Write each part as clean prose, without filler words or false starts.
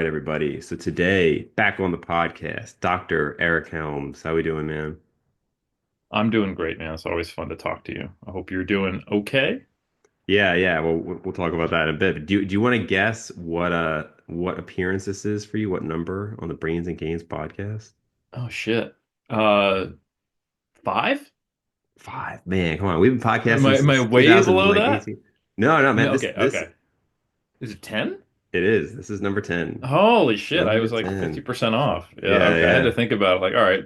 everybody. So today, back on the podcast, Dr. Eric Helms. How we doing, man? I'm doing great, man. It's always fun to talk to you. I hope you're doing okay. Yeah. Well, we'll talk about that in a bit. But do you want to guess what appearance this is for you? What number on the Brains and Gains podcast? Oh shit. Uh, five? Five. Man, come on. We've been Am podcasting I am I since way 2000 below like that? 18. No, man. No, This okay, this okay. Is it 10? it is. This is number 10. Holy shit. I Number was like 10. 50% off. Yeah, Yeah, okay. I had to yeah. think about it. Like, all right,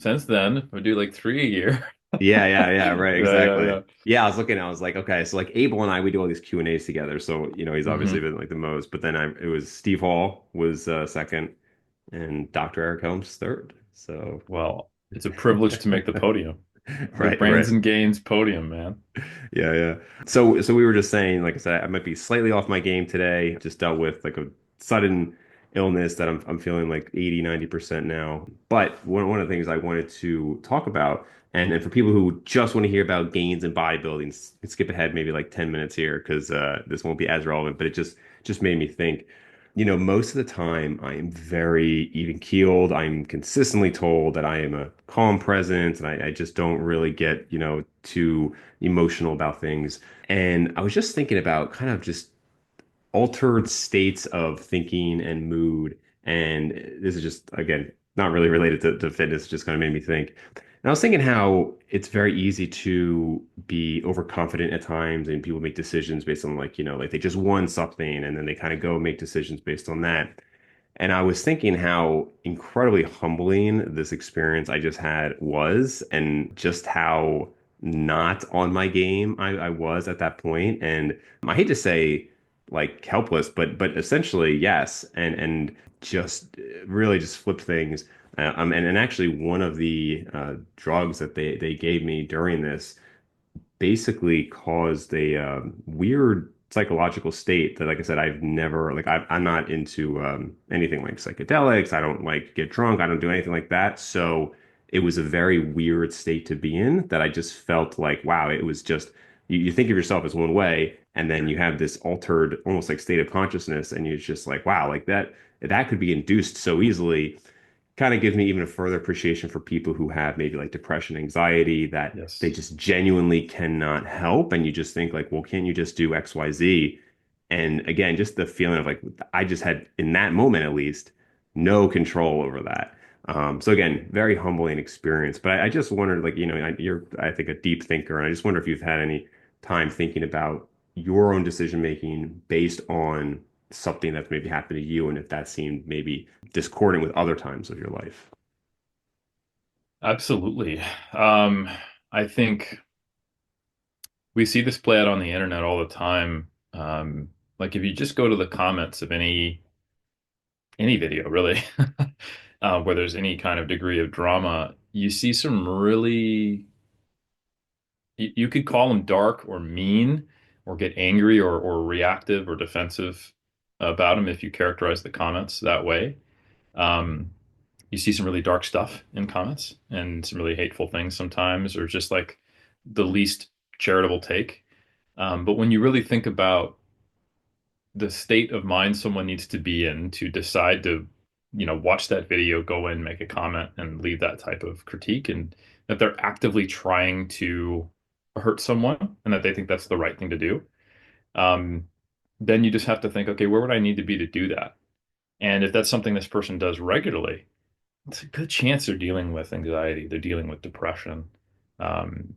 since then, if I do like three a year. Yeah, right, Yeah. exactly. Yeah, I was looking, I was like, okay, so like Abel and I, we do all these Q&As together. So, he's obviously hmm been like the most, but then it was Steve Hall was second and Dr. Eric Helms third. So, Well, it's a privilege to make the podium. The right. Brains and Gains podium, man. Yeah. So we were just saying, like I said, I might be slightly off my game today. Just dealt with like a sudden illness that I'm feeling like 80, 90% now. But one of the things I wanted to talk about, and for people who just want to hear about gains in bodybuilding, skip ahead maybe like 10 minutes here because this won't be as relevant, but it just made me think. Most of the time I am very even keeled. I'm consistently told that I am a calm presence and I just don't really get, too emotional about things. And I was just thinking about kind of just altered states of thinking and mood. And this is just, again, not really related to fitness, it just kind of made me think. And I was thinking how it's very easy to be overconfident at times and people make decisions based on like, like they just won something and then they kind of go make decisions based on that. And I was thinking how incredibly humbling this experience I just had was, and just how not on my game I was at that point. And I hate to say like helpless, but essentially yes, and just really just flipped things. And actually one of the drugs that they gave me during this basically caused a weird psychological state that, like I said, I've never like I'm not into anything like psychedelics. I don't like get drunk. I don't do anything like that. So it was a very weird state to be in that I just felt like, wow, it was just you think of yourself as one way, and then you have this altered, almost like state of consciousness, and you're just like, wow, like that could be induced so easily kind of gives me even a further appreciation for people who have maybe like depression, anxiety that they Yes. just genuinely cannot help. And you just think like, well, can't you just do XYZ? And again, just the feeling of like, I just had in that moment, at least, no control over that. So again, very humbling experience. But I just wondered, like, you're, I think, a deep thinker, and I just wonder if you've had any time thinking about your own decision making based on something that's maybe happened to you, and if that seemed maybe discordant with other times of your life. Absolutely. Um, I think we see this play out on the internet all the time. Like if you just go to the comments of any video, really, where there's any kind of degree of drama, you see some really you could call them dark or mean or get angry or reactive or defensive about them if you characterize the comments that way. Um, you see some really dark stuff in comments and some really hateful things sometimes, or just like the least charitable take. But when you really think about the state of mind someone needs to be in to decide to, watch that video, go in, make a comment, and leave that type of critique, and that they're actively trying to hurt someone and that they think that's the right thing to do, um, then you just have to think, okay, where would I need to be to do that? And if that's something this person does regularly, it's a good chance they're dealing with anxiety, they're dealing with depression.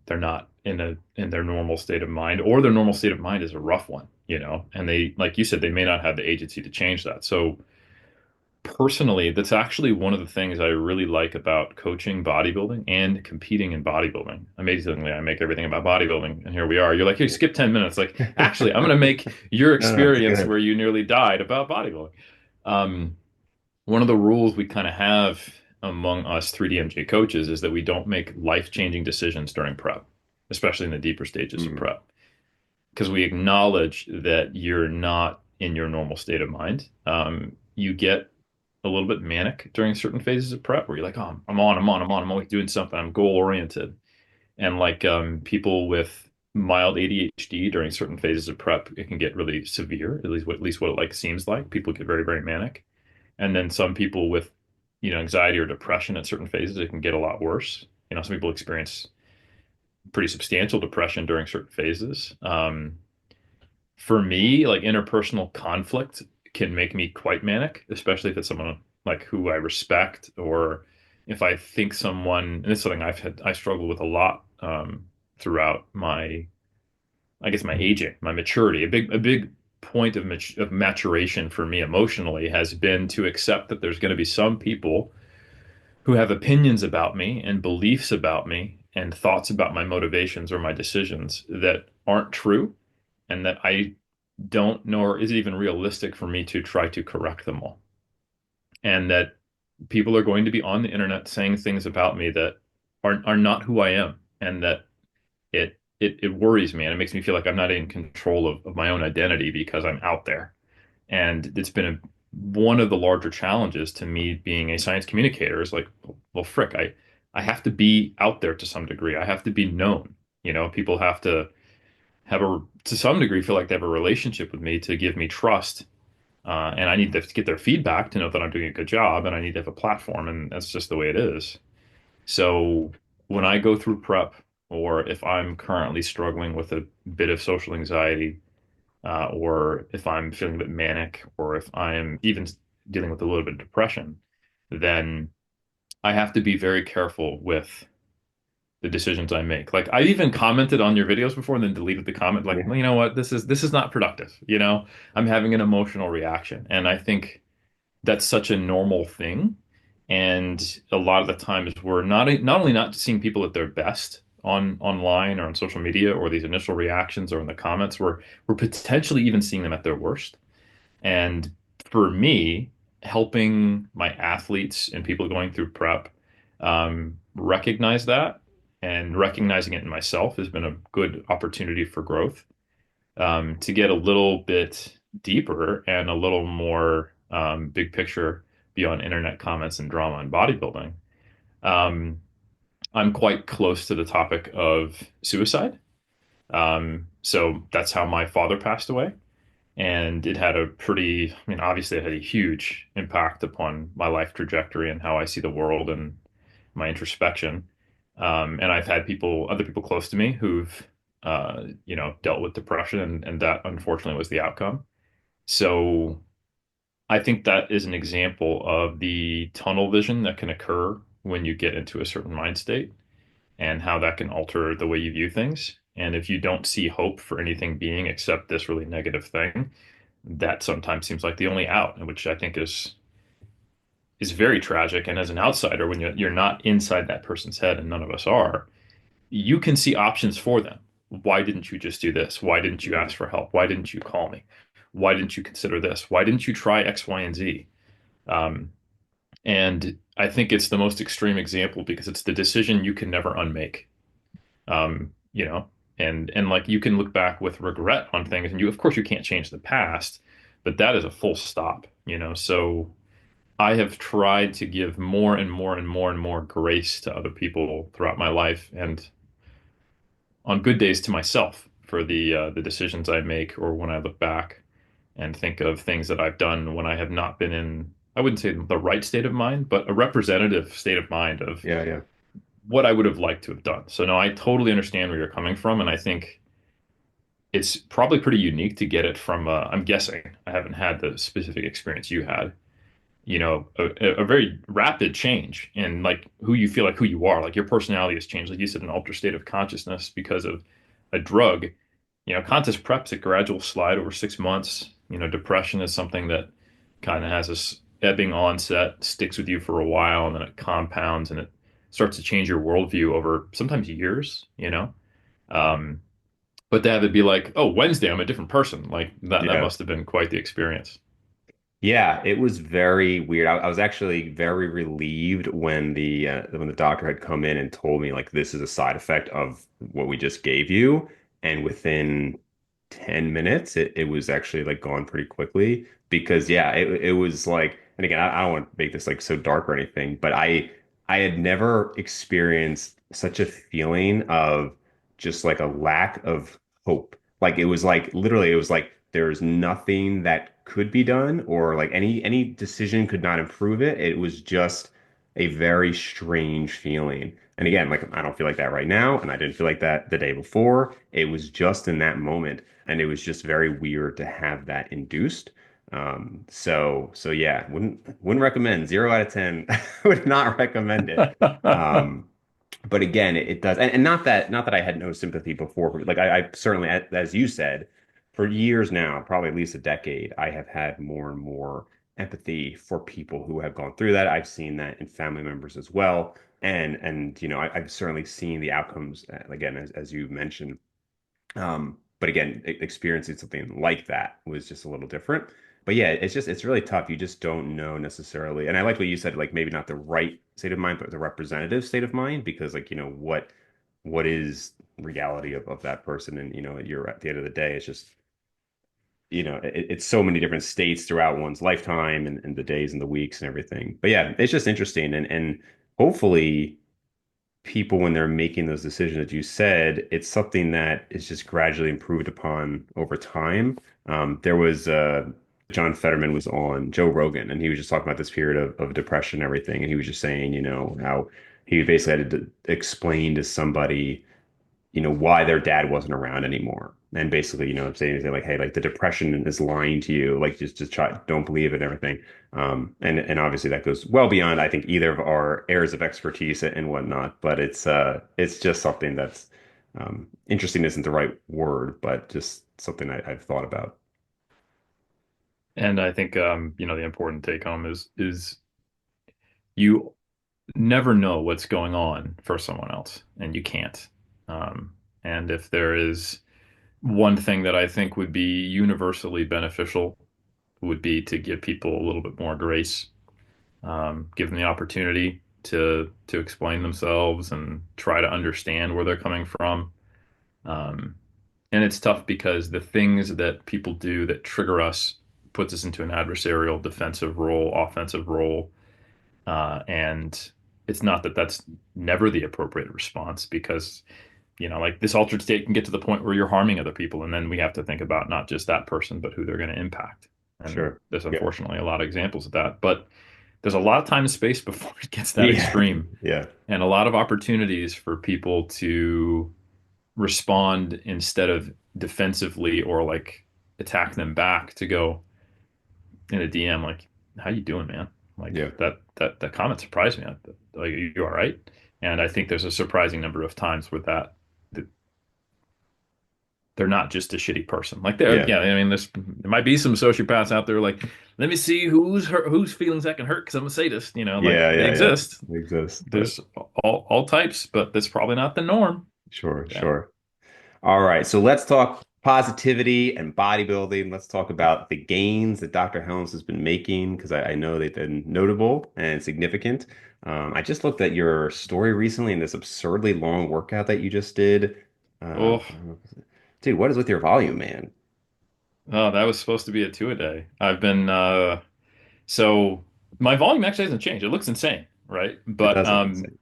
They're not in their normal state of mind, or their normal state of mind is a rough one, and they, like you said, they may not have the agency to change that. So personally, that's actually one of the things I really like about coaching bodybuilding and competing in bodybuilding. Amazingly, I make everything about bodybuilding, and here we are. You're like, hey, skip 10 minutes. Like, actually, I'm going to make your No, it's experience good. where you nearly died about bodybuilding. Um, One of the rules we kind of have among us 3DMJ coaches is that we don't make life-changing decisions during prep, especially in the deeper stages of Mm. prep, because we acknowledge that you're not in your normal state of mind. You get a little bit manic during certain phases of prep where you're like, oh, I'm always doing something, I'm goal oriented. And like people with mild ADHD during certain phases of prep, it can get really severe, at least what it like seems like. People get very, very manic. And then some people with, anxiety or depression at certain phases, it can get a lot worse. Some people experience pretty substantial depression during certain phases. For me, like interpersonal conflict can make me quite manic, especially if it's someone like who I respect, or if I think someone, and it's something I struggle with a lot throughout I guess my aging, my maturity. A big point of maturation for me emotionally has been to accept that there's going to be some people who have opinions about me and beliefs about me and thoughts about my motivations or my decisions that aren't true, and that I don't know, or is it even realistic for me to try to correct them all. And that people are going to be on the internet saying things about me that are not who I am, and that it worries me, and it makes me feel like I'm not in control of my own identity because I'm out there. And it's been one of the larger challenges to me being a science communicator is like, well, frick, I have to be out there to some degree. I have to be known. People have to to some degree, feel like they have a relationship with me to give me trust. And I need to get their feedback to know that I'm doing a good job, and I need to have a platform, and that's just the way it is. So when I go through prep, or if I'm currently struggling with a bit of social anxiety, or if I'm feeling a bit manic, or if I'm even dealing with a little bit of depression, then I have to be very careful with the decisions I make. Like I even commented on your videos before and then deleted the comment. Like, Yeah. well, you know what? This is not productive. I'm having an emotional reaction, and I think that's such a normal thing. And a lot of the times we're not only not seeing people at their best online or on social media or these initial reactions or in the comments, we're potentially even seeing them at their worst. And for me, helping my athletes and people going through prep recognize that, and recognizing it in myself has been a good opportunity for growth, to get a little bit deeper and a little more big picture beyond internet comments and drama and bodybuilding. Um, I'm quite close to the topic of suicide. So that's how my father passed away. And it had obviously it had a huge impact upon my life trajectory and how I see the world and my introspection. And I've had other people close to me who've, dealt with depression, and that unfortunately was the outcome. So I think that is an example of the tunnel vision that can occur when you get into a certain mind state, and how that can alter the way you view things. And if you don't see hope for anything being except this really negative thing, that sometimes seems like the only out, which I think is very tragic. And as an outsider, when you're not inside that person's head, and none of us are, you can see options for them. Why didn't you just do this? Why didn't you ask for help? Why didn't you call me? Why didn't you consider this? Why didn't you try X, Y, and Z? Um, and I think it's the most extreme example because it's the decision you can never unmake. Um, you know, and like you can look back with regret on things, and of course you can't change the past, but that is a full stop. So I have tried to give more and more and more and more grace to other people throughout my life, and on good days to myself for the decisions I make, or when I look back and think of things that I've done when I have not been in, I wouldn't say the right state of mind, but a representative state of mind of Yeah, yeah. what I would have liked to have done. So no, I totally understand where you're coming from, and I think it's probably pretty unique to get it from. I'm guessing I haven't had the specific experience you had. A very rapid change in like who you feel, like who you are, like your personality has changed. Like you said, an altered state of consciousness because of a drug. Contest prep's a gradual slide over 6 months. Depression is something that kind of has this ebbing onset, sticks with you for a while, and then it compounds and it starts to change your worldview over sometimes years. Um, but to have it be like, oh, Wednesday, I'm a different person. Like that Yeah. must have been quite the experience. Yeah, it was very weird. I was actually very relieved when the doctor had come in and told me like this is a side effect of what we just gave you, and within 10 minutes it was actually like gone pretty quickly because yeah, it was like, and again I don't want to make this like so dark or anything, but I had never experienced such a feeling of just like a lack of hope. Like it was like literally it was like there's nothing that could be done or like any decision could not improve it. It was just a very strange feeling. And again, like I don't feel like that right now, and I didn't feel like that the day before. It was just in that moment, and it was just very weird to have that induced. So yeah, wouldn't recommend. 0 out of 10. Would not recommend it. Um, but again, it does, and not that I had no sympathy before. But like I certainly, as you said, for years now, probably at least a decade, I have had more and more empathy for people who have gone through that. I've seen that in family members as well, and I've certainly seen the outcomes again, as you mentioned. But again, experiencing something like that was just a little different. But yeah, it's really tough. You just don't know necessarily. And I like what you said, like maybe not the right state of mind, but the representative state of mind, because like, what is reality of that person? And you're at the end of the day, it's just, it's so many different states throughout one's lifetime and the days and the weeks and everything. But yeah, it's just interesting. And hopefully people when they're making those decisions that you said, it's something that is just gradually improved upon over time. There was John Fetterman was on Joe Rogan, and he was just talking about this period of depression and everything, and he was just saying, how he basically had to explain to somebody why their dad wasn't around anymore. And basically, saying anything like, hey, like the depression is lying to you, like just try, don't believe it and everything. And obviously that goes well beyond, I think, either of our areas of expertise and whatnot, but it's just something that's interesting isn't the right word, but just something I've thought about. And I think the important take home is you never know what's going on for someone else, and you can't. And if there is one thing that I think would be universally beneficial would be to give people a little bit more grace, give them the opportunity to explain themselves and try to understand where they're coming from. Um, and it's tough because the things that people do that trigger us puts us into an adversarial defensive role, offensive role. And it's not that that's never the appropriate response because, like this altered state can get to the point where you're harming other people. And then we have to think about not just that person, but who they're going to impact. And Sure. there's Yeah. unfortunately a lot of examples of that. But there's a lot of time and space before it gets that Yeah. extreme, Yeah. and a lot of opportunities for people to respond instead of defensively or like attack them back to go in a DM like, "How you doing, man?" Like Yeah. that comment surprised me. Like, are you all right? And I think there's a surprising number of times where that they're not just a shitty person. Like they're Yeah. yeah, I mean, there might be some sociopaths out there like, let me see whose feelings I can hurt because I'm a sadist. Like Yeah. they Yeah. Yeah. exist. It exists, but There's all types, but that's probably not the norm. sure. Yeah. Sure. All right, so let's talk positivity and bodybuilding. Let's talk about the gains that Dr. Helms has been making because I know they've been notable and significant. I just looked at your story recently in this absurdly long workout that you just did. Oh, Dude, what is with your volume, man? oh, that was supposed to be a two a day. I've been so my volume actually hasn't changed. It looks insane, right? It But does look insane.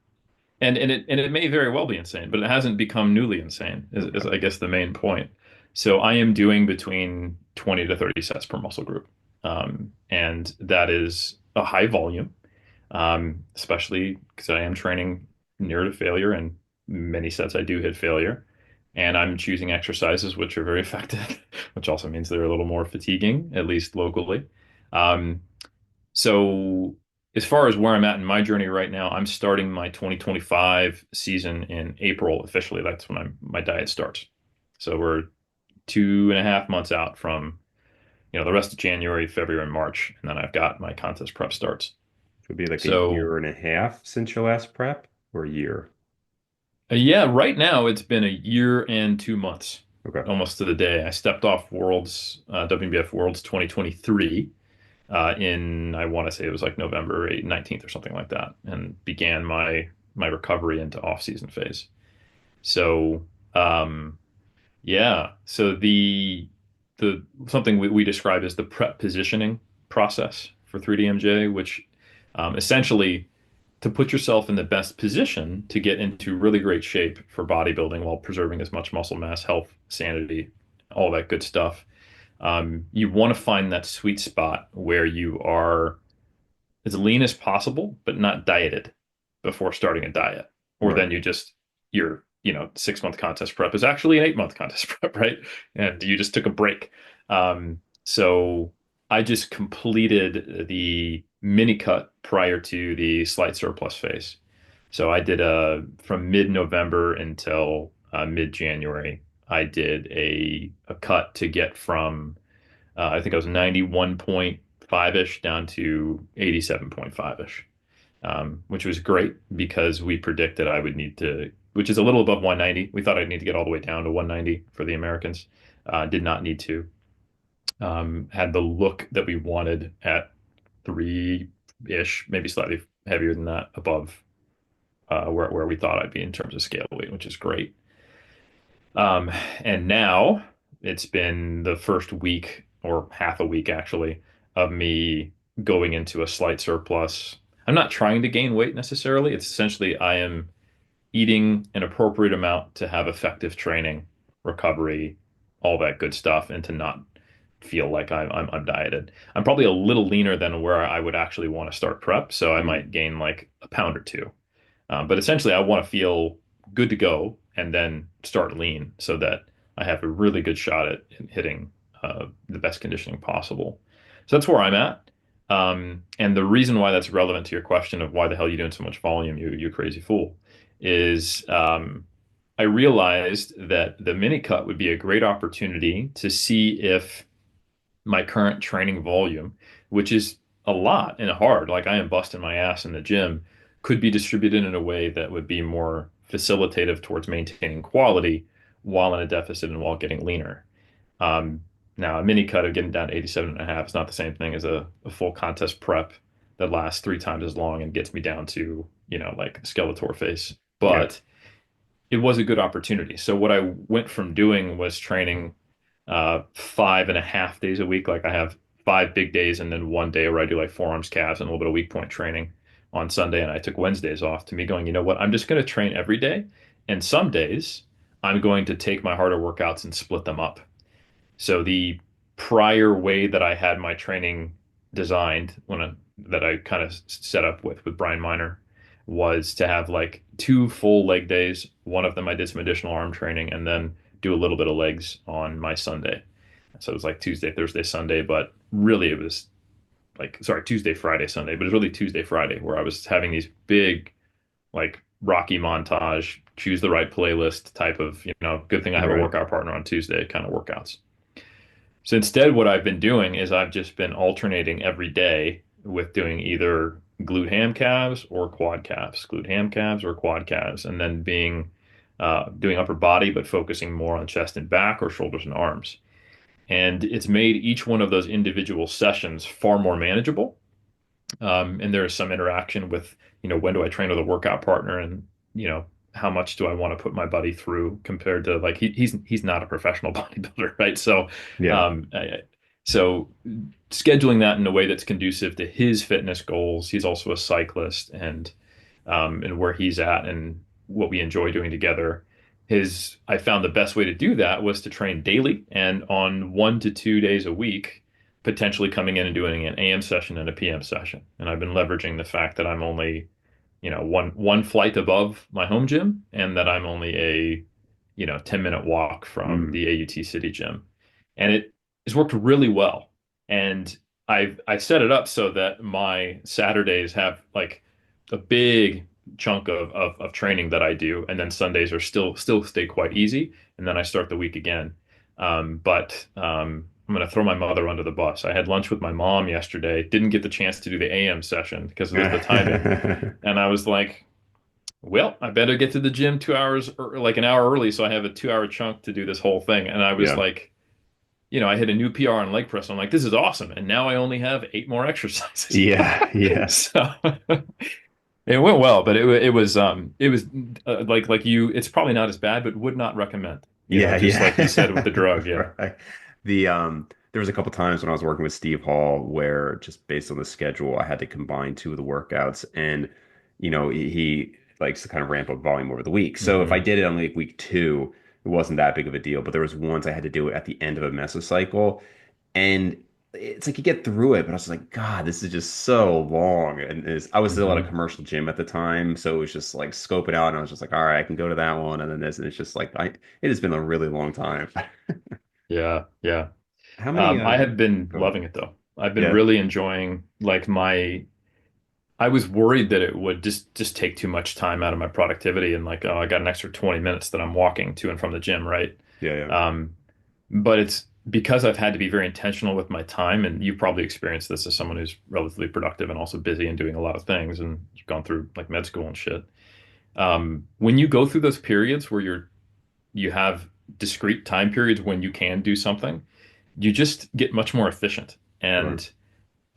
and it may very well be insane, but it hasn't become newly insane, is Okay. I guess the main point. So I am doing between 20 to 30 sets per muscle group. And that is a high volume, especially because I am training near to failure, and many sets I do hit failure. And I'm choosing exercises which are very effective, which also means they're a little more fatiguing, at least locally. Um, so as far as where I'm at in my journey right now, I'm starting my 2025 season in April officially. That's when my diet starts. So we're 2.5 months out from, the rest of January, February, and March, and then I've got my contest prep starts. It would be like a So year and a half since your last prep or a year. yeah, right now it's been a year and 2 months, Okay. almost to the day. I stepped off WBF Worlds 2023 in I want to say it was like November 19th or something like that, and began my recovery into off-season phase. So yeah, so the something we describe as the prep positioning process for 3DMJ, which essentially to put yourself in the best position to get into really great shape for bodybuilding while preserving as much muscle mass, health, sanity, all that good stuff. You want to find that sweet spot where you are as lean as possible, but not dieted before starting a diet. Or Right. then your 6 month contest prep is actually an 8 month contest prep, right? And you just took a break. So I just completed the mini cut prior to the slight surplus phase. So I did from mid-November until mid-January. I did a cut to get from I think I was 91.5-ish down to 87.5-ish, which was great because we predicted I would need to, which is a little above 190. We thought I'd need to get all the way down to 190 for the Americans. Did not need to. Had the look that we wanted at 3-ish, maybe slightly heavier than that, above where we thought I'd be in terms of scale weight, which is great. Um, and now it's been the first week or half a week actually of me going into a slight surplus. I'm not trying to gain weight necessarily. It's essentially I am eating an appropriate amount to have effective training, recovery, all that good stuff, and to not feel like I'm dieted. I'm probably a little leaner than where I would actually want to start prep, so I Mm. might gain like a pound or two. But essentially, I want to feel good to go and then start lean so that I have a really good shot at hitting the best conditioning possible. So that's where I'm at. And the reason why that's relevant to your question of why the hell are you doing so much volume, you crazy fool, is I realized that the mini cut would be a great opportunity to see if my current training volume, which is a lot and hard, like I am busting my ass in the gym, could be distributed in a way that would be more facilitative towards maintaining quality while in a deficit and while getting leaner. Um, Now, a mini cut of getting down to 87 and a half is not the same thing as a full contest prep that lasts 3 times as long and gets me down to, like Skeletor face. Yeah. But it was a good opportunity. So what I went from doing was training 5.5 days a week. Like I have 5 big days and then one day where I do like forearms, calves, and a little bit of weak point training on Sunday. And I took Wednesdays off to me going, you know what? I'm just going to train every day. And some days I'm going to take my harder workouts and split them up. So the prior way that I had my training designed that I kind of set up with Brian Miner was to have like 2 full leg days. One of them I did some additional arm training and then do a little bit of legs on my Sunday. So it was like Tuesday, Thursday, Sunday, but really it was like, sorry, Tuesday, Friday, Sunday, but it was really Tuesday, Friday where I was having these big like Rocky montage, choose the right playlist type of, good thing I have a Right. workout partner on Tuesday kind of workouts. So instead, what I've been doing is I've just been alternating every day with doing either glute ham calves or quad calves, glute ham calves or quad calves, and then doing upper body, but focusing more on chest and back or shoulders and arms. And it's made each one of those individual sessions far more manageable. And there is some interaction with, when do I train with a workout partner and, how much do I want to put my buddy through compared to like he's not a professional bodybuilder, right? So, Yeah. um, I, so scheduling that in a way that's conducive to his fitness goals. He's also a cyclist and where he's at and what we enjoy doing together. I found the best way to do that was to train daily and on 1 to 2 days a week potentially coming in and doing an AM session and a PM session. And I've been leveraging the fact that I'm only, one flight above my home gym and that I'm only a, 10-minute walk from Mm. the AUT City gym. And it has worked really well. And I set it up so that my Saturdays have like a big chunk of training that I do, and then Sundays are still stay quite easy, and then I start the week again. But I'm going to throw my mother under the bus. I had lunch with my mom yesterday, didn't get the chance to do the AM session because of the timing. And I was like, well, I better get to the gym 2 hours, or like an hour early, so I have a 2 hour chunk to do this whole thing. And I was Yeah. like, I hit a new PR on leg press. I'm like, this is awesome. And now I only have 8 more exercises. Yeah. Yeah. So it went well, but it was like you. It's probably not as bad, but would not recommend. Yeah. Just like you said with Yeah. the drug. Yeah. Right. There was a couple times when I was working with Steve Hall where just based on the schedule, I had to combine two of the workouts and he likes to kind of ramp up volume over the week. So if I Hmm. did it on like week two, it wasn't that big of a deal. But there was once I had to do it at the end of a mesocycle And it's like you get through it, but I was like, God, this is just so long. And I was still at a Hmm. commercial gym at the time, so it was just like scope it out, and I was just like, all right, I can go to that one, and then this, and it's just like it has been a really long time. Yeah, yeah. How many? I have been Go ahead. loving it though. I've been Yeah, really enjoying like my I was worried that it would just take too much time out of my productivity and like, oh, I got an extra 20 minutes that I'm walking to and from the gym, right? yeah, yeah, Um, but it's because I've had to be very intentional with my time, and you've probably experienced this as someone who's relatively productive and also busy and doing a lot of things, and you've gone through like med school and shit. When you go through those periods where you have discrete time periods when you can do something, you just get much more efficient. sure. And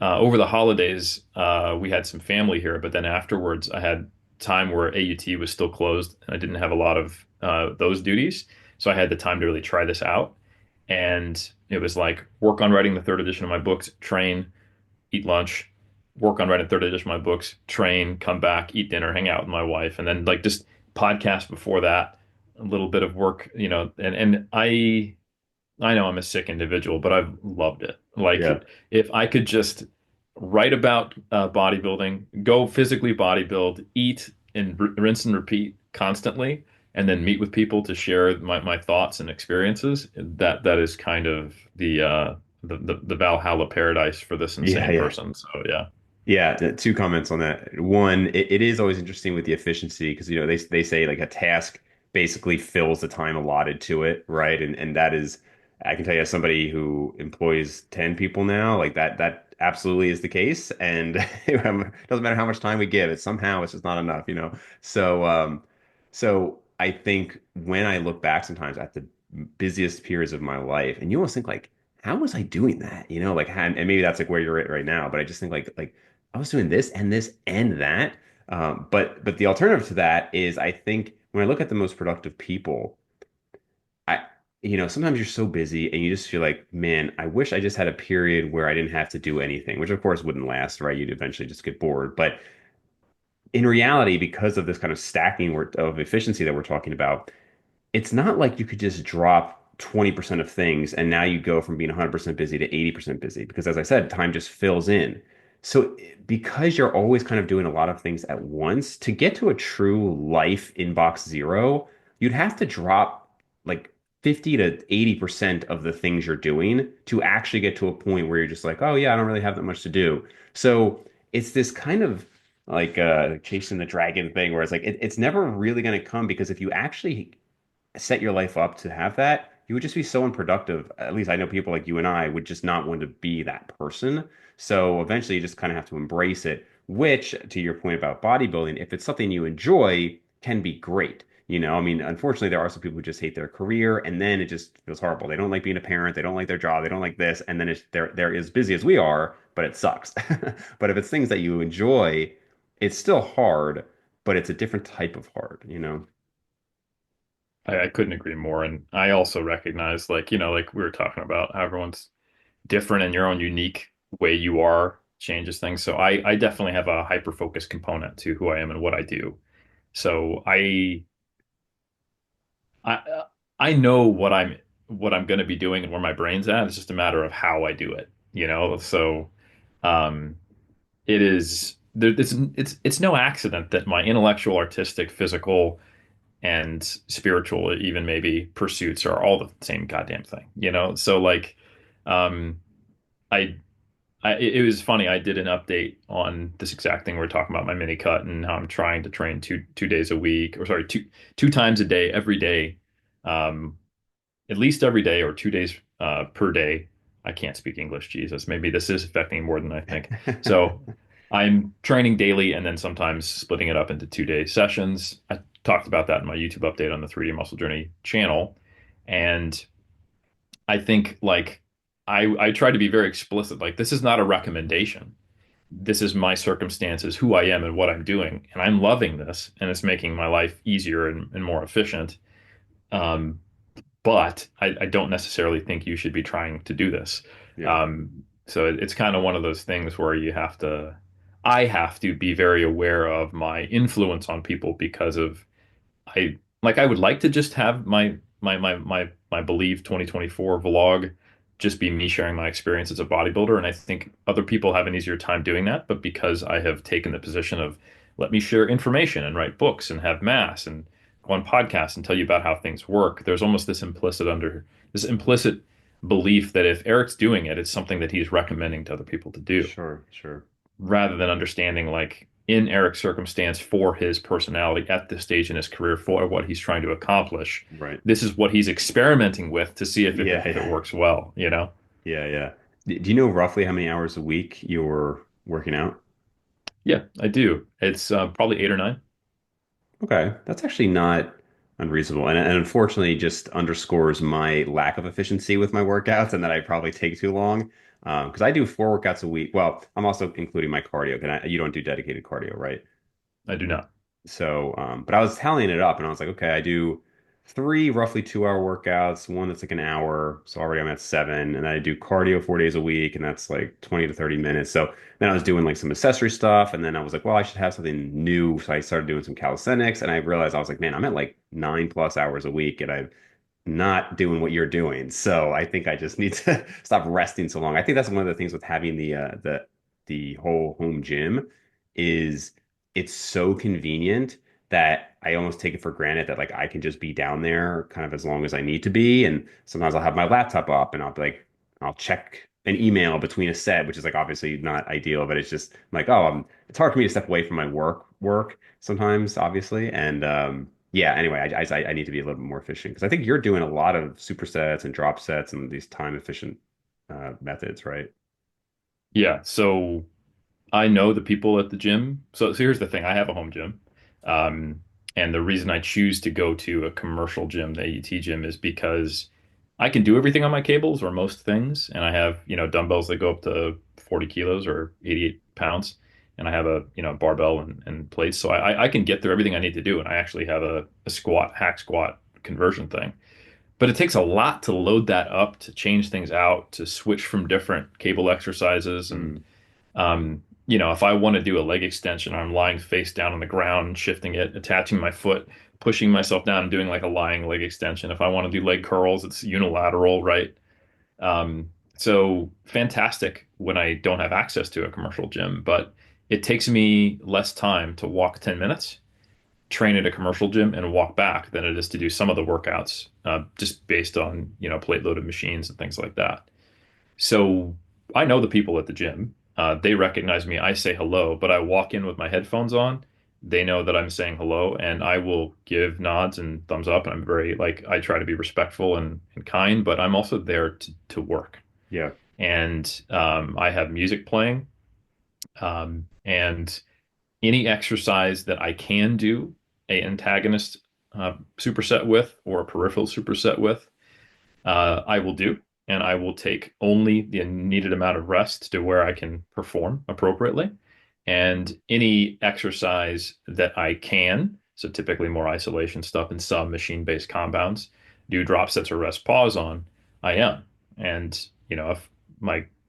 over the holidays, we had some family here, but then afterwards, I had time where AUT was still closed, and I didn't have a lot of those duties. So I had the time to really try this out. And it was like work on writing the third edition of my books, train, eat lunch, work on writing the third edition of my books, train, come back, eat dinner, hang out with my wife, and then like just podcast before that, a little bit of work, and I know I'm a sick individual, but I've loved it. Yeah. Like, if I could just write about bodybuilding, go physically bodybuild, eat and rinse and repeat constantly, and then meet with people to share my thoughts and experiences, that is kind of the Valhalla paradise for this Yeah, insane yeah. person. So yeah. Yeah, two comments on that. One, it is always interesting with the efficiency because they say like a task basically fills the time allotted to it, right? And that is, I can tell you as somebody who employs 10 people now, like that absolutely is the case. And it doesn't matter how much time we give it, somehow it's just not enough, you know? So I think when I look back sometimes at the busiest periods of my life, and you almost think like, how was I doing that? You know, like, and maybe that's like where you're at right now, but I just think like I was doing this and that. But the alternative to that is I think when I look at the most productive people, I sometimes you're so busy and you just feel like, man, I wish I just had a period where I didn't have to do anything, which of course wouldn't last, right? You'd eventually just get bored. But in reality, because of this kind of stacking of efficiency that we're talking about, it's not like you could just drop 20% of things and now you go from being 100% busy to 80% busy because as I said, time just fills in. So because you're always kind of doing a lot of things at once, to get to a true life inbox zero, you'd have to drop like 50 to 80% of the things you're doing to actually get to a point where you're just like, oh yeah, I don't really have that much to do. So it's this kind of like chasing the dragon thing where it's like it's never really going to come because if you actually set your life up to have that, you would just be so unproductive. At least I know people like you and I would just not want to be that person. So eventually you just kind of have to embrace it, which to your point about bodybuilding, if it's something you enjoy, can be great. You know, I mean, unfortunately, there are some people who just hate their career and then it just feels horrible. They don't like being a parent, they don't like their job, they don't like this, and then they're as busy as we are, but it sucks. But if it's things that you enjoy, it's still hard, but it's a different type of hard, you know? I couldn't agree more. And I also recognize, like, like we were talking about how everyone's different and your own unique way you are changes things. So I definitely have a hyper focused component to who I am and what I do. So I I know what I'm going to be doing and where my brain's at. It's just a matter of how I do it. So um it is there it's no accident that my intellectual, artistic, physical, and spiritual, even maybe, pursuits are all the same goddamn thing. So like um I it was funny. I did an update on this exact thing we're talking about, my mini cut, and how I'm trying to train two days a week, or sorry, two times a day, every day, um, at least every day, or 2 days per day. I can't speak English, Jesus. Maybe this is affecting me more than I think. So I'm training daily, and then sometimes splitting it up into 2 day sessions. I talked about that in my YouTube update on the 3D Muscle Journey channel, and I think like I try to be very explicit. Like, this is not a recommendation. This is my circumstances, who I am and what I'm doing. And I'm loving this, and it's making my life easier and more efficient. Um, but I don't necessarily think you should be trying to do this. Yeah. So it's kind of one of those things where I have to be very aware of my influence on people, because of I would like to just have my Believe 2024 vlog just be me sharing my experience as a bodybuilder. And I think other people have an easier time doing that. But because I have taken the position of let me share information and write books and have mass and go on podcasts and tell you about how things work, there's almost this implicit belief that if Eric's doing it, it's something that he's recommending to other people to do, Sure, sure. rather than understanding like in Eric's circumstance for his personality at this stage in his career for what he's trying to accomplish. Right. This is what he's experimenting with to see Yeah, if it yeah. works well, you know? Yeah, yeah. Do you know roughly how many hours a week you're working out? Yeah, I do. It's probably 8 or 9. Okay, that's actually not unreasonable, and unfortunately, just underscores my lack of efficiency with my workouts, and that I probably take too long. Because I do 4 workouts a week. Well, I'm also including my cardio. You don't do dedicated cardio, right? I do not. So, but I was tallying it up and I was like, okay, I do three roughly 2 hour workouts, one that's like an hour. So already I'm at seven. And then I do cardio 4 days a week, and that's like 20 to 30 minutes. So then I was doing like some accessory stuff. And then I was like, well, I should have something new. So I started doing some calisthenics, and I realized I was like, man, I'm at like 9+ hours a week, and I'm not doing what you're doing. So I think I just need to stop resting so long. I think that's one of the things with having the whole home gym is it's so convenient that I almost take it for granted that like I can just be down there kind of as long as I need to be. And sometimes I'll have my laptop up and I'll be like, I'll check an email between a set, which is like obviously not ideal, but it's just like, oh, it's hard for me to step away from my work sometimes, obviously. And yeah, anyway, I need to be a little bit more efficient because I think you're doing a lot of supersets and drop sets and these time efficient methods, right? Yeah, so I know the people at the gym. So here's the thing. I have a home gym. Um, and the reason I choose to go to a commercial gym, the AET gym, is because I can do everything on my cables or most things. And I have, dumbbells that go up to 40 kilos or 88 pounds. And I have a, barbell and plates. So I can get through everything I need to do. And I actually have a squat, hack squat conversion thing. But it takes a lot to load that up, to change things out, to switch from different cable exercises. And Mm, if I want to do a leg extension, I'm lying face down on the ground, shifting it, attaching my foot, pushing myself down and doing like a lying leg extension. If I want to do leg curls, it's unilateral, right? So fantastic when I don't have access to a commercial gym, but it takes me less time to walk 10 minutes, train at a commercial gym, and walk back than it is to do some of the workouts, just based on, plate loaded machines and things like that. So I know the people at the gym. They recognize me. I say hello, but I walk in with my headphones on. They know that I'm saying hello, and I will give nods and thumbs up. And I'm very like I try to be respectful and kind, but I'm also there to work. yeah. And I have music playing, and any exercise that I can do a antagonist superset with or a peripheral superset with, I will do, and I will take only the needed amount of rest to where I can perform appropriately. And any exercise that I can, so typically more isolation stuff and some machine-based compounds, do drop sets or rest pause on, I am. And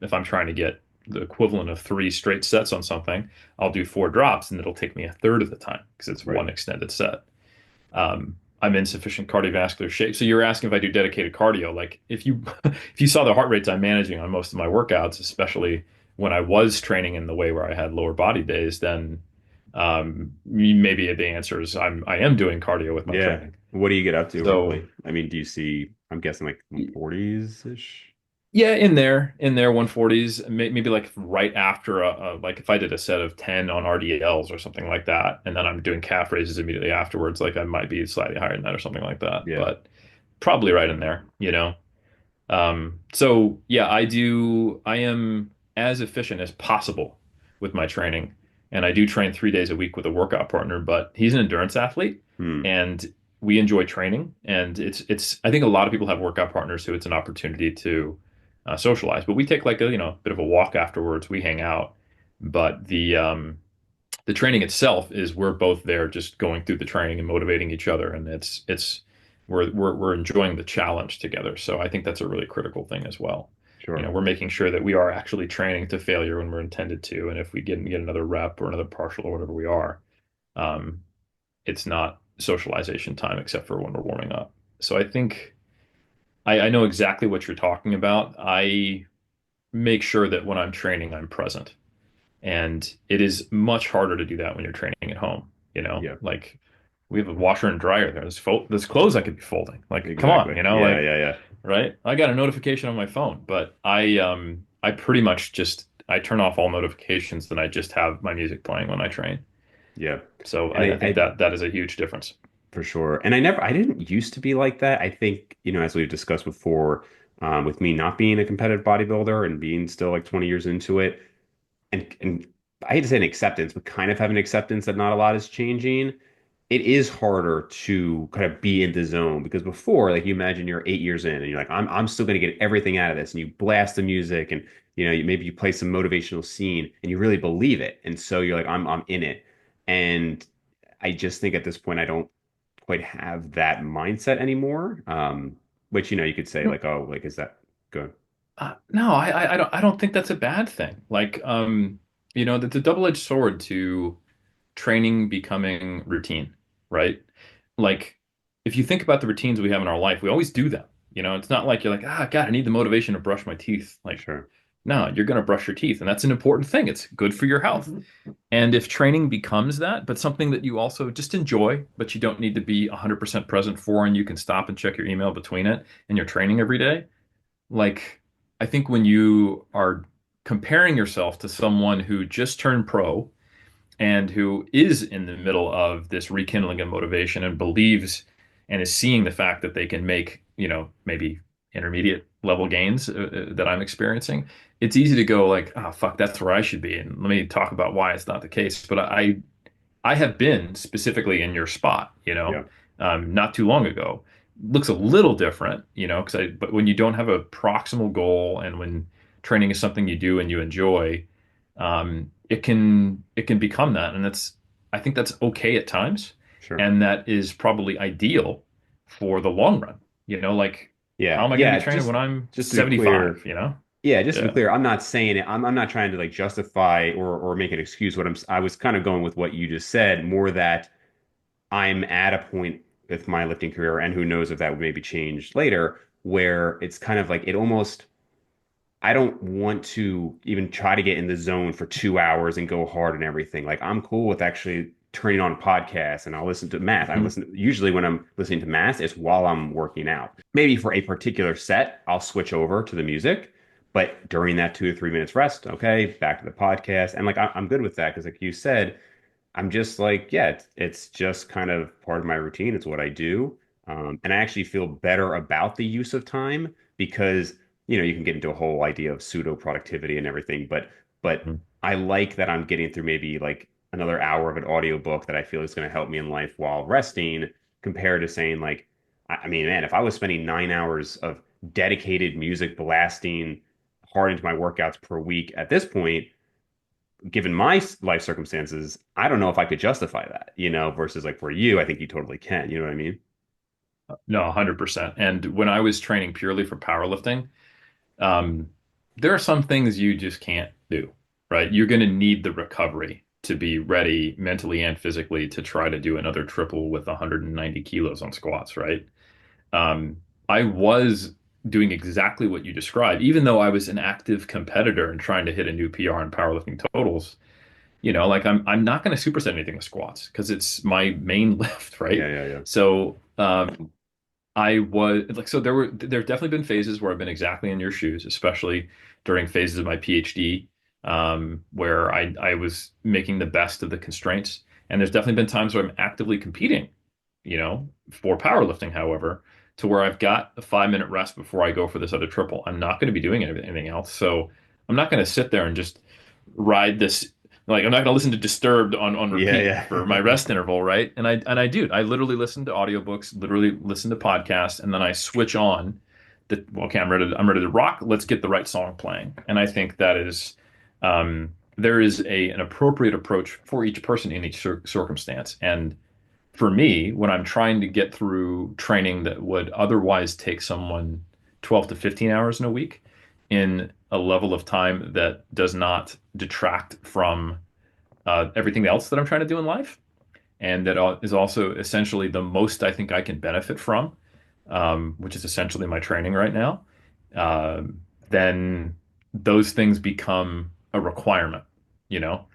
if I'm trying to get the equivalent of 3 straight sets on something, I'll do 4 drops, and it'll take me a third of the time because it's Right. one extended set. I'm in sufficient cardiovascular shape. So you're asking if I do dedicated cardio. Like if you if you saw the heart rates I'm managing on most of my workouts, especially when I was training in the way where I had lower body days, then maybe the answer is I am doing cardio with my Yeah. training. What do you get up to So roughly? I mean, do you see, I'm guessing like 140s ish? yeah, in there 140s, maybe like right after like if I did a set of 10 on RDLs or something like that, and then I'm doing calf raises immediately afterwards, like I might be slightly higher than that or something like that, Yeah. but probably right in there. So yeah, I am as efficient as possible with my training. And I do train 3 days a week with a workout partner, but he's an endurance athlete Hmm. and we enjoy training. And I think a lot of people have workout partners who it's an opportunity to socialize, but we take like a, bit of a walk afterwards. We hang out, but the training itself is we're both there just going through the training and motivating each other, and it's we're enjoying the challenge together. So I think that's a really critical thing as well. Sure. We're making sure that we are actually training to failure when we're intended to, and if we get another rep or another partial or whatever we are, um, it's not socialization time except for when we're warming up. So I think I know exactly what you're talking about. I make sure that when I'm training, I'm present. And it is much harder to do that when you're training at home, you know? Yeah, Like we have a washer and dryer there. There's clothes I could be folding. Like, come on, exactly. you know, Yeah, like, yeah, yeah, right? I got a notification on my phone, but I pretty much just I turn off all notifications and I just have my music playing when I train. yeah. So And I think I that that is a huge difference. for sure. And I didn't used to be like that. I think, as we've discussed before, with me not being a competitive bodybuilder and being still like 20 years into it, and I hate to say an acceptance, but kind of have an acceptance that not a lot is changing. It is harder to kind of be in the zone because before, like you imagine you're 8 years in and you're like, I'm still going to get everything out of this, and you blast the music and maybe you play some motivational scene and you really believe it, and so you're like, I'm in it, and I just think at this point I don't quite have that mindset anymore. Which you could say like, oh, like is that good? No, I don't think that's a bad thing. Like, it's a double-edged sword to training becoming routine, right? Like, if you think about the routines we have in our life, we always do them. It's not like you're like, God, I need the motivation to brush my teeth. Like, Sure, no, you're going to brush your teeth, and that's an important thing. It's good for your health. And if training becomes that, but something that you also just enjoy, but you don't need to be 100% present for, and you can stop and check your email between it, and you're training every day, like, I think when you are comparing yourself to someone who just turned pro and who is in the middle of this rekindling of motivation and believes and is seeing the fact that they can make, maybe intermediate level gains that I'm experiencing, it's easy to go like, oh, fuck, that's where I should be. And let me talk about why it's not the case. But I have been specifically in your spot, yeah, not too long ago. Looks a little different, but when you don't have a proximal goal and when training is something you do and you enjoy, it can become that, and I think that's okay at times, sure. and that is probably ideal for the long run. Like how Yeah, am I going to be yeah. training when I'm Just to be 75? clear, yeah, just to be Yeah. clear, I'm not saying it. I'm not trying to like justify or make an excuse. I was kind of going with what you just said, more that I'm at a point with my lifting career, and who knows if that would maybe change later, where it's kind of like it almost. I don't want to even try to get in the zone for 2 hours and go hard and everything. Like I'm cool with actually turning on a podcast and I'll listen to math. I Mhm. listen usually when I'm listening to math, it's while I'm working out. Maybe for a particular set, I'll switch over to the music, but during that 2 to 3 minutes rest, okay, back to the podcast. And like I'm good with that because like you said, I'm just like, yeah, it's just kind of part of my routine. It's what I do. And I actually feel better about the use of time because, you can get into a whole idea of pseudo productivity and everything, but I like that I'm getting through maybe like another hour of an audiobook that I feel is going to help me in life while resting compared to saying like, I mean, man, if I was spending 9 hours of dedicated music blasting hard into my workouts per week at this point, given my life circumstances, I don't know if I could justify that, versus like for you, I think you totally can. You know what I mean? No, 100%. And when I was training purely for powerlifting, um, there are some things you just can't do, right? You're going to need the recovery to be ready mentally and physically to try to do another triple with 190 kilos on squats, right? Um, I was doing exactly what you described, even though I was an active competitor and trying to hit a new PR in powerlifting totals. Like I'm not going to superset anything with squats because it's my main lift, Yeah, right? yeah, yeah. So I was like, so there have definitely been phases where I've been exactly in your shoes, especially during phases of my PhD, where I was making the best of the constraints. And there's definitely been times where I'm actively competing, for powerlifting, however, to where I've got a 5 minute rest before I go for this other triple. I'm not going to be doing anything else. So I'm not going to sit there and just ride this. Like I'm not going to listen to Disturbed on Yeah, repeat for my yeah. rest interval, right? And I do. I literally listen to audiobooks, literally listen to podcasts, and then I switch on the okay, I'm ready to rock. Let's get the right song playing. And I think that is there is an appropriate approach for each person in each circumstance. And for me, when I'm trying to get through training that would otherwise take someone 12 to 15 hours in a week in a level of time that does not detract from everything else that I'm trying to do in life, and that is also essentially the most I think I can benefit from. which is essentially my training right now, uh, then those things become a requirement, you know.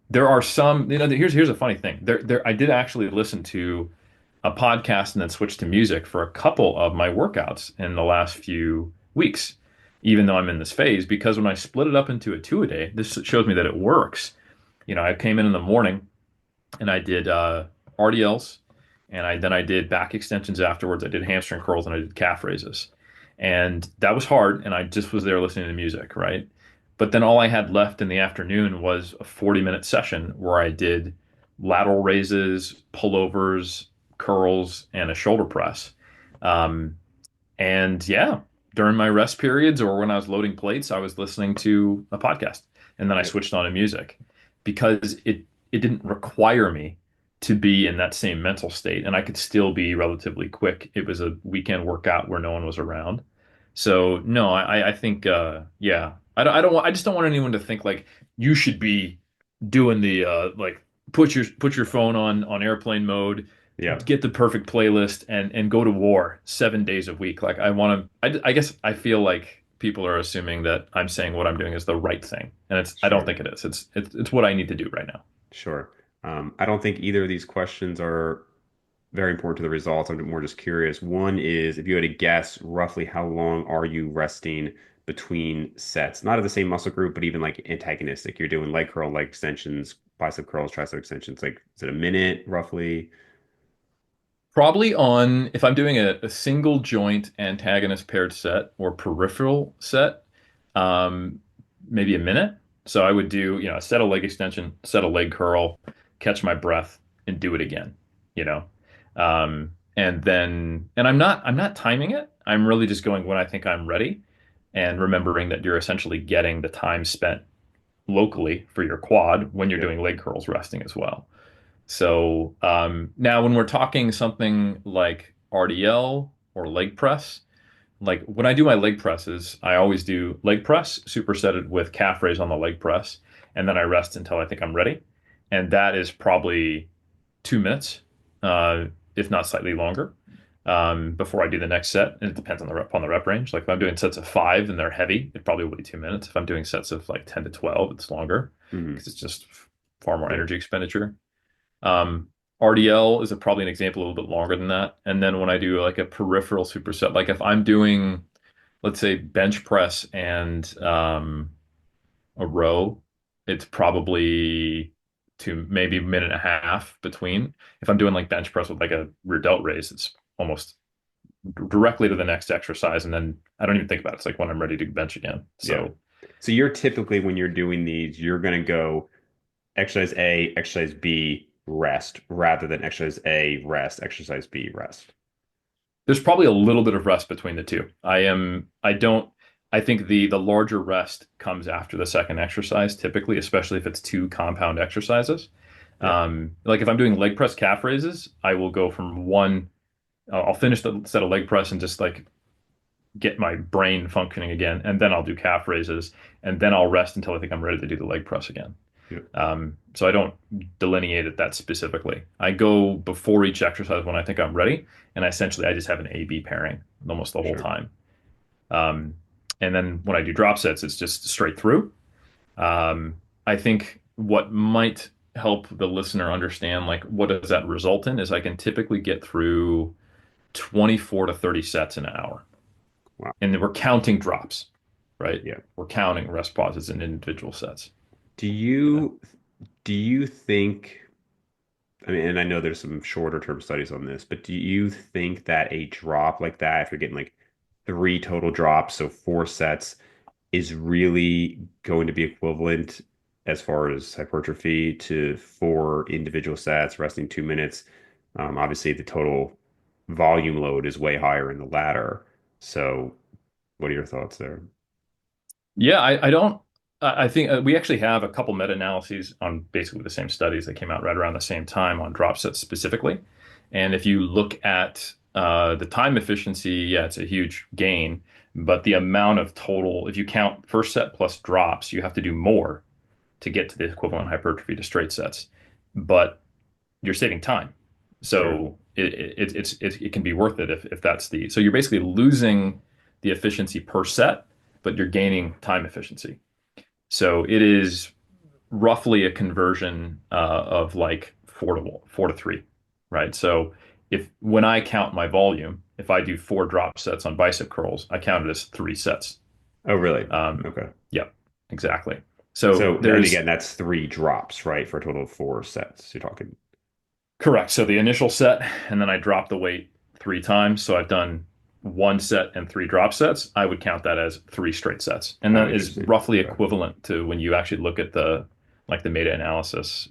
There are some, here's a funny thing. I did actually listen to a podcast and then switch to music for a couple of my workouts in the last few weeks, even though I'm in this phase, because when I split it up into a two a day, this shows me that it works. I came in the morning and I did RDLs, and I did back extensions afterwards. I did hamstring curls and I did calf raises, and that was hard. And I just was there listening to music, right? But then all I had left in the afternoon was a 40-minute session where I did lateral raises, pullovers, curls, and a shoulder press. Um, and yeah, during my rest periods or when I was loading plates, I was listening to a podcast, and then I Yep. switched on to music because it didn't require me to be in that same mental state, and I could still be relatively quick. It was a weekend workout where no one was around. So no, I think yeah. I just don't want anyone to think like you should be doing the like put your phone on airplane mode, Yeah. get the perfect playlist, and go to war 7 days a week. Like I guess I feel like people are assuming that I'm saying what I'm doing is the right thing, and I don't Sure. think it is. It's what I need to do right now. Sure. I don't think either of these questions are very important to the results. I'm more just curious. One is if you had to guess roughly how long are you resting between sets? Not of the same muscle group, but even like antagonistic. You're doing leg curl, leg extensions, bicep curls, tricep extensions. Like, is it a minute roughly? Probably on if I'm doing a single joint antagonist paired set or peripheral set, um, maybe a minute. So I would do, a set of leg extension, set of leg curl, catch my breath, and do it again, you know. And I'm not timing it. I'm really just going when I think I'm ready and remembering that you're essentially getting the time spent locally for your quad when you're Yep. doing leg curls resting as well. So now, when we're talking something like RDL or leg press, like when I do my leg presses, I always do leg press, supersetted with calf raise on the leg press, and then I rest until I think I'm ready. And that is probably 2 minutes, uh, if not slightly longer, before I do the next set. And it depends on the rep range. Like if I'm doing sets of five and they're heavy, it probably will be 2 minutes. If I'm doing sets of like 10 to 12, it's longer Hmm. because it's just far more Yeah. energy expenditure. Um, RDL is probably an example a little bit longer than that. And then when I do like a peripheral superset, like if I'm doing, let's say, bench press and a row, it's probably maybe a minute and a half between. If I'm doing like bench press with like a rear delt raise, it's almost directly to the next exercise. And then I don't even think about it. It's like when I'm ready to bench again. Yeah. So So you're typically when you're doing these, you're gonna go exercise A, exercise B, rest, rather than exercise A, rest, exercise B, rest. there's probably a little bit of rest between the two. I don't, I think the larger rest comes after the second exercise, typically, especially if it's two compound exercises. Yeah. Like if I'm doing leg press calf raises, I will go from one, I'll finish the set of leg press and just like get my brain functioning again. And then I'll do calf raises and then I'll rest until I think I'm ready to do the leg press again. Yeah. So I don't delineate it that specifically. I go before each exercise when I think I'm ready, and I just have an A/B pairing almost the whole Sure. time. Um, and then when I do drop sets, it's just straight through. I think what might help the listener understand, like what does that result in, is I can typically get through 24 to 30 sets in an hour, Wow. and then we're counting drops, right? Yeah. We're counting rest pauses in individual sets. Do Yeah. you do you think, I mean, and I know there's some shorter term studies on this, but do you think that a drop like that, if you're getting like three total drops, so four sets, is really going to be equivalent as far as hypertrophy to four individual sets, resting 2 minutes? Obviously, the total volume load is way higher in the latter. So, what are your thoughts there? Yeah, I don't. I think we actually have a couple meta-analyses on basically the same studies that came out right around the same time on drop sets specifically. And if you look at the time efficiency, yeah, it's a huge gain. But the amount of total, if you count first set plus drops, you have to do more to get to the equivalent hypertrophy to straight sets. But you're saving time. Sure. So it can be worth it if that's the so you're basically losing the efficiency per set, but you're gaining time efficiency. So it is roughly a conversion of like 4 to 3, right? So if when I count my volume, if I do 4 drop sets on bicep curls, I count it as 3 sets. Oh, really? Um, Okay. yeah, exactly. So So, and there's again, that's three drops, right? For a total of four sets. You're talking. correct. So the initial set, and then I drop the weight 3 times. So I've done 1 set and 3 drop sets. I would count that as 3 straight sets. And Oh, that is interesting. roughly Okay. equivalent to when you actually look at the like the meta-analysis.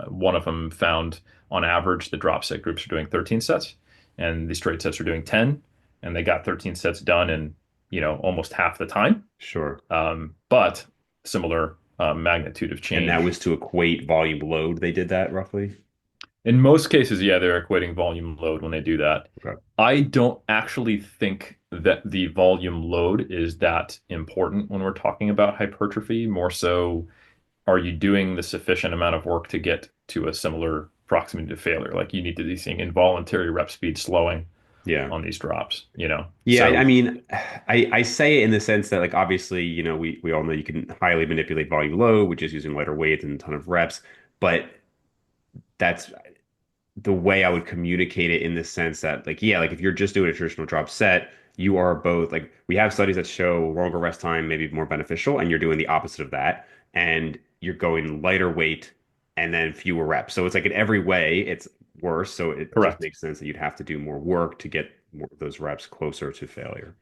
One of them found on average the drop set groups are doing 13 sets and the straight sets are doing 10. And they got 13 sets done in, almost half the time. Sure. But similar magnitude of And that change. was to equate volume load. They did that roughly. In most cases, yeah, they're equating volume load when they do that. Okay. I don't actually think that the volume load is that important when we're talking about hypertrophy. More so, are you doing the sufficient amount of work to get to a similar proximity to failure? Like you need to be seeing involuntary rep speed slowing Yeah. on these drops. Yeah, I So mean, I say it in the sense that like obviously, we all know you can highly manipulate volume load, which is using lighter weights and a ton of reps, but that's the way I would communicate it in the sense that like yeah, like if you're just doing a traditional drop set, you are both like we have studies that show longer rest time may be more beneficial, and you're doing the opposite of that, and you're going lighter weight and then fewer reps. So it's like in every way it's worse. So it just correct. makes sense that you'd have to do more work to get more of those reps closer to failure.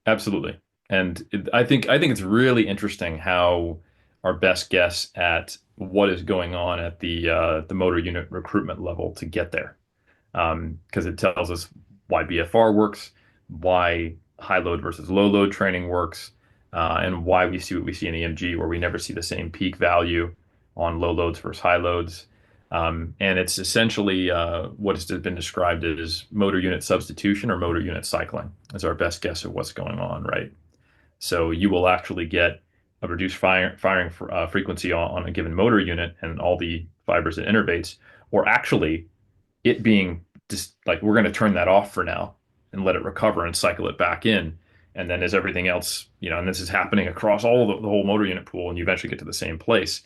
Absolutely. And I think it's really interesting how our best guess at what is going on at the motor unit recruitment level to get there. Because it tells us why BFR works, why high load versus low load training works, and why we see what we see in EMG, where we never see the same peak value on low loads versus high loads. And it's essentially what has been described as motor unit substitution or motor unit cycling is our best guess of what's going on, right? So you will actually get a reduced firing frequency on a given motor unit and all the fibers it innervates, or actually it being just like we're going to turn that off for now and let it recover and cycle it back in. And then as everything else, and this is happening across all the whole motor unit pool, and you eventually get to the same place.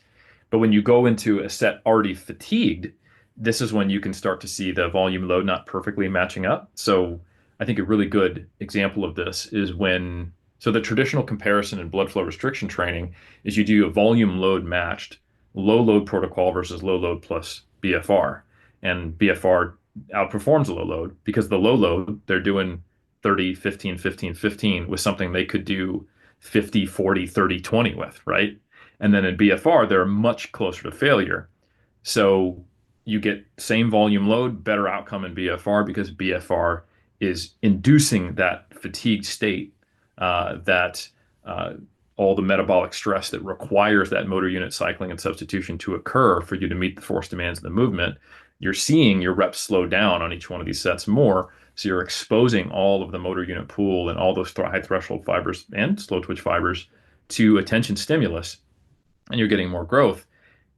But when you go into a set already fatigued, this is when you can start to see the volume load not perfectly matching up. So I think a really good example of this is so the traditional comparison in blood flow restriction training is you do a volume load matched low load protocol versus low load plus BFR. And BFR outperforms the low load because the low load, they're doing 30, 15, 15, 15 with something they could do 50, 40, 30, 20 with, right? And then in BFR, they're much closer to failure. So you get same volume load, better outcome in BFR because BFR is inducing that fatigued state that all the metabolic stress that requires that motor unit cycling and substitution to occur for you to meet the force demands of the movement. You're seeing your reps slow down on each one of these sets more. So you're exposing all of the motor unit pool and all those high threshold fibers and slow twitch fibers to attention stimulus, and you're getting more growth.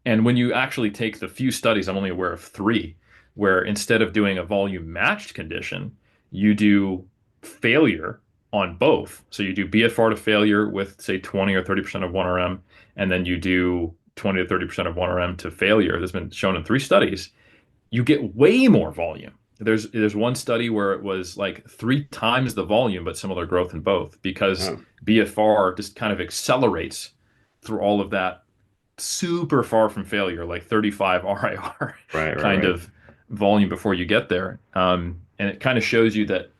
And when you actually take the few studies, I'm only aware of 3, where instead of doing a volume matched condition, you do failure on both. So you do BFR to failure with, say, 20 or 30% of 1RM, and then you do 20 to 30% of 1RM to failure. That's been shown in 3 studies. You get way more volume. There's one study where it was like 3 times the volume, but similar growth in both because Oh, BFR just kind of accelerates through all of that super far from failure, like 35 RIR right, right, kind right. of volume before you get there. And it kind of shows you that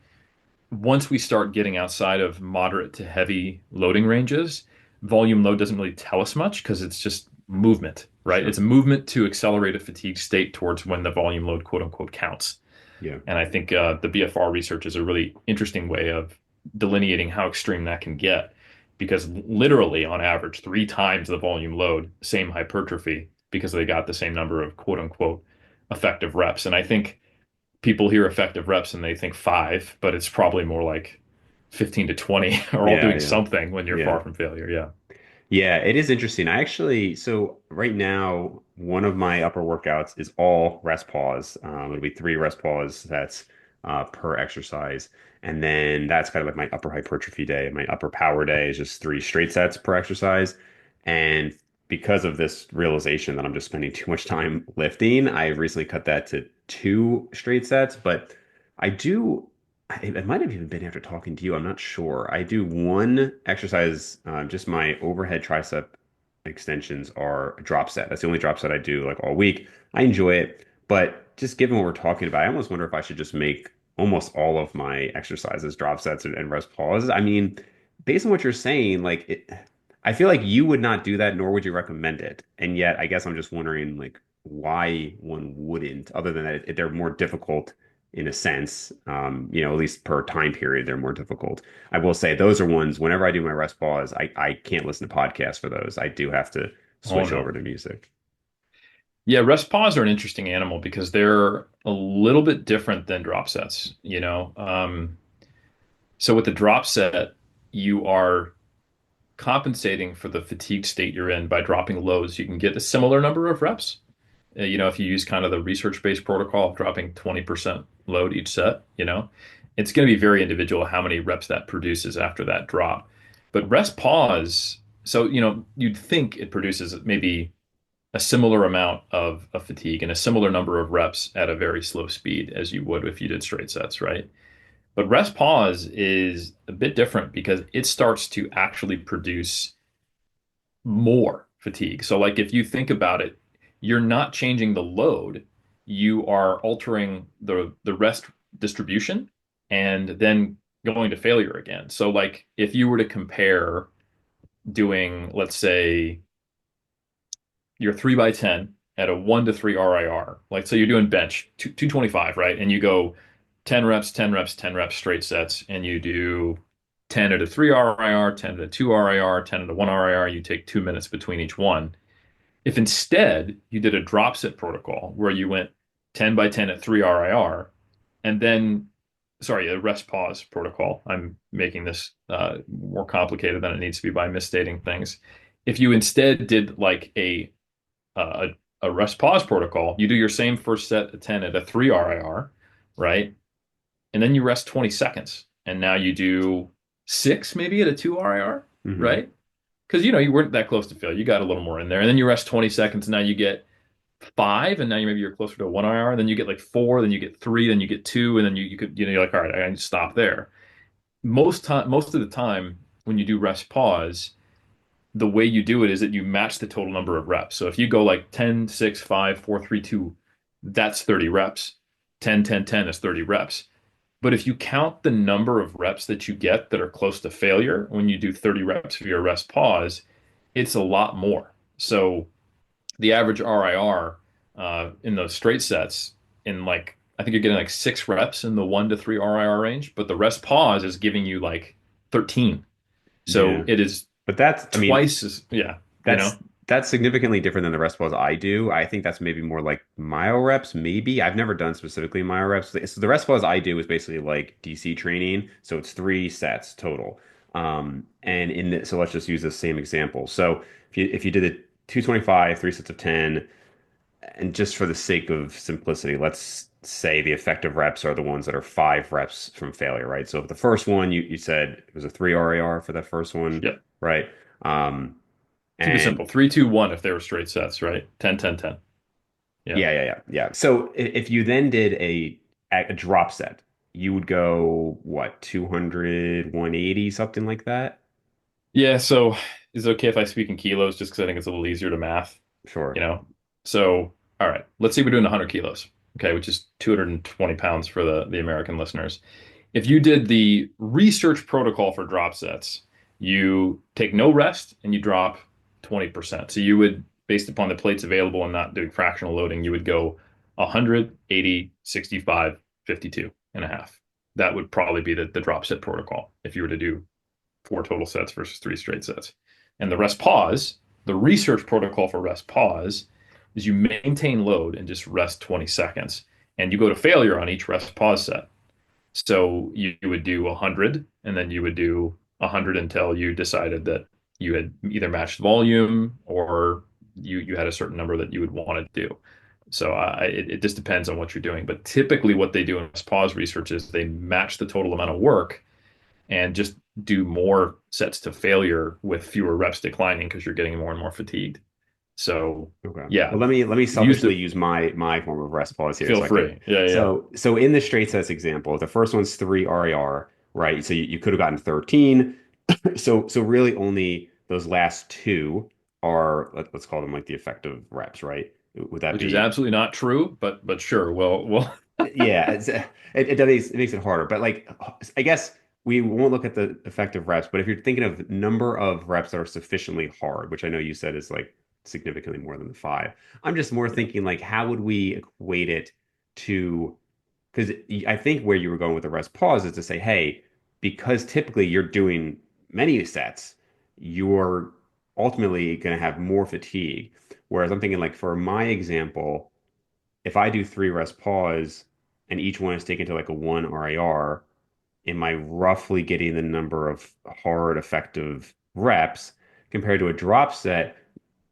once we start getting outside of moderate to heavy loading ranges, volume load doesn't really tell us much because it's just movement, right? It's Sure. a movement to accelerate a fatigue state towards when the volume load, quote unquote, counts. Yeah. And I think the BFR research is a really interesting way of delineating how extreme that can get, because literally, on average, 3 times the volume load, same hypertrophy, because they got the same number of quote unquote effective reps. And I think people hear effective reps and they think 5, but it's probably more like 15 to 20 are all Yeah, doing yeah. something when you're Yeah. far from failure. Yeah. Yeah, it is interesting. I actually, so right now, one of my upper workouts is all rest pause. It'll be three rest pause sets per exercise. And then that's kind of like my upper hypertrophy day. My upper power day is just three straight sets per exercise. And because of this realization that I'm just spending too much time lifting, I recently cut that to two straight sets. But I do. It might have even been after talking to you. I'm not sure. I do one exercise, just my overhead tricep extensions are a drop set. That's the only drop set I do like all week. I enjoy it, but just given what we're talking about, I almost wonder if I should just make almost all of my exercises drop sets and rest pauses. I mean, based on what you're saying, I feel like you would not do that, nor would you recommend it. And yet, I guess I'm just wondering like why one wouldn't, other than that they're more difficult in a sense. At least per time period, they're more difficult. I will say those are ones whenever I do my rest pause, I can't listen to podcasts for those. I do have to Oh switch over no. to music. Yeah, rest pause are an interesting animal because they're a little bit different than drop sets, you know. So with the drop set, you are compensating for the fatigue state you're in by dropping loads. You can get a similar number of reps. If you use kind of the research-based protocol of dropping 20% load each set, it's going to be very individual how many reps that produces after that drop. But rest pause, so, you'd think it produces maybe a similar amount of fatigue and a similar number of reps at a very slow speed as you would if you did straight sets, right? But rest pause is a bit different because it starts to actually produce more fatigue. So, like, if you think about it, you're not changing the load, you are altering the rest distribution and then going to failure again. So, like, if you were to compare doing, let's say, your 3 by 10 at a 1 to 3 RIR, like, so you're doing bench 225, right? And you go 10 reps, 10 reps, 10 reps straight sets, and you do 10 at a 3 RIR, 10 at a 2 RIR, 10 at a 1 RIR. You take 2 minutes between each one. If instead you did a drop set protocol where you went 10 by 10 at 3 RIR, and then, sorry, a rest pause protocol. I'm making this more complicated than it needs to be by misstating things. If you instead did like uh, a rest pause protocol, you do your same first set of 10 at a 3 RIR, right? And then you rest 20 seconds. And now you do six maybe at a 2 RIR, Hmm. right? Because you weren't that close to failure. You got a little more in there. And then you rest 20 seconds. And now you get five, and now you're closer to a 1 IR. Then you get like four, then you get three, then you get two, and then you could, you're like, all right, I need to stop there. Most of the time when you do rest pause, the way you do it is that you match the total number of reps. So if you go like 10, 6, 5, 4, 3, 2, that's 30 reps. 10, 10, 10 is 30 reps. But if you count the number of reps that you get that are close to failure when you do 30 reps for your rest pause, it's a lot more. So the average RIR in those straight sets, in like, I think you're getting like 6 reps in the 1 to 3 RIR range, but the rest pause is giving you like 13. So Yeah. it is But that's, I mean, twice as, yeah, you that's know? that's significantly different than the rest pause I do. I think that's maybe more like myo reps, maybe. I've never done specifically myo reps. So the rest pause I do is basically like DC training. So it's three sets total. And so let's just use the same example. So if you did it 225, three sets of 10, and just for the sake of simplicity, let's say the effective reps are the ones that are 5 reps from failure, right? So if the first one you said it was a 3 RAR for that first one, Yeah. right? Um, Keep it and simple. 3, 2, 1 if they were straight sets, right? 10, 10, 10. Yeah. yeah. So if you then did a drop set, you would go what, 200, 180, something like that? Yeah. So is it okay if I speak in kilos just because I think it's a little easier to math, you Sure. know? So, all right, let's say we're doing 100 kilos, okay, which is 220 pounds for the American listeners. If you did the research protocol for drop sets, you take no rest and you drop 20%. So you would, based upon the plates available and not doing fractional loading, you would go 100, 80, 65, 52 and a half. That would probably be the drop set protocol if you were to do 4 total sets versus 3 straight sets. And the rest pause, the research protocol for rest pause is you maintain load and just rest 20 seconds. And you go to failure on each rest pause set. So you would do 100 and then you would do 100 until you decided that you had either matched volume or you had a certain number that you would want to do. So it just depends on what you're doing. But typically, what they do in pause research is they match the total amount of work and just do more sets to failure with fewer reps declining because you're getting more and more fatigued. So Okay. yeah, Well, let me use selfishly the use my form of rest pause here. feel So I could free. Yeah, yeah. so in the straight sets example, the first one's 3 RAR, right? So you could have gotten 13. So really only those last two are let's call them like the effective reps, right? Would that Which is be absolutely not true, but sure. Well, yeah, it makes it harder. But like, I guess we won't look at the effective reps. But if you're thinking of number of reps that are sufficiently hard, which I know you said is like significantly more than the five, I'm just more yeah. thinking like, how would we equate it to? Because I think where you were going with the rest pause is to say, hey, because typically you're doing many sets, you're ultimately going to have more fatigue. Whereas I'm thinking like for my example if I do 3 rest pause and each one is taken to like a 1 RAR, am I roughly getting the number of hard effective reps compared to a drop set?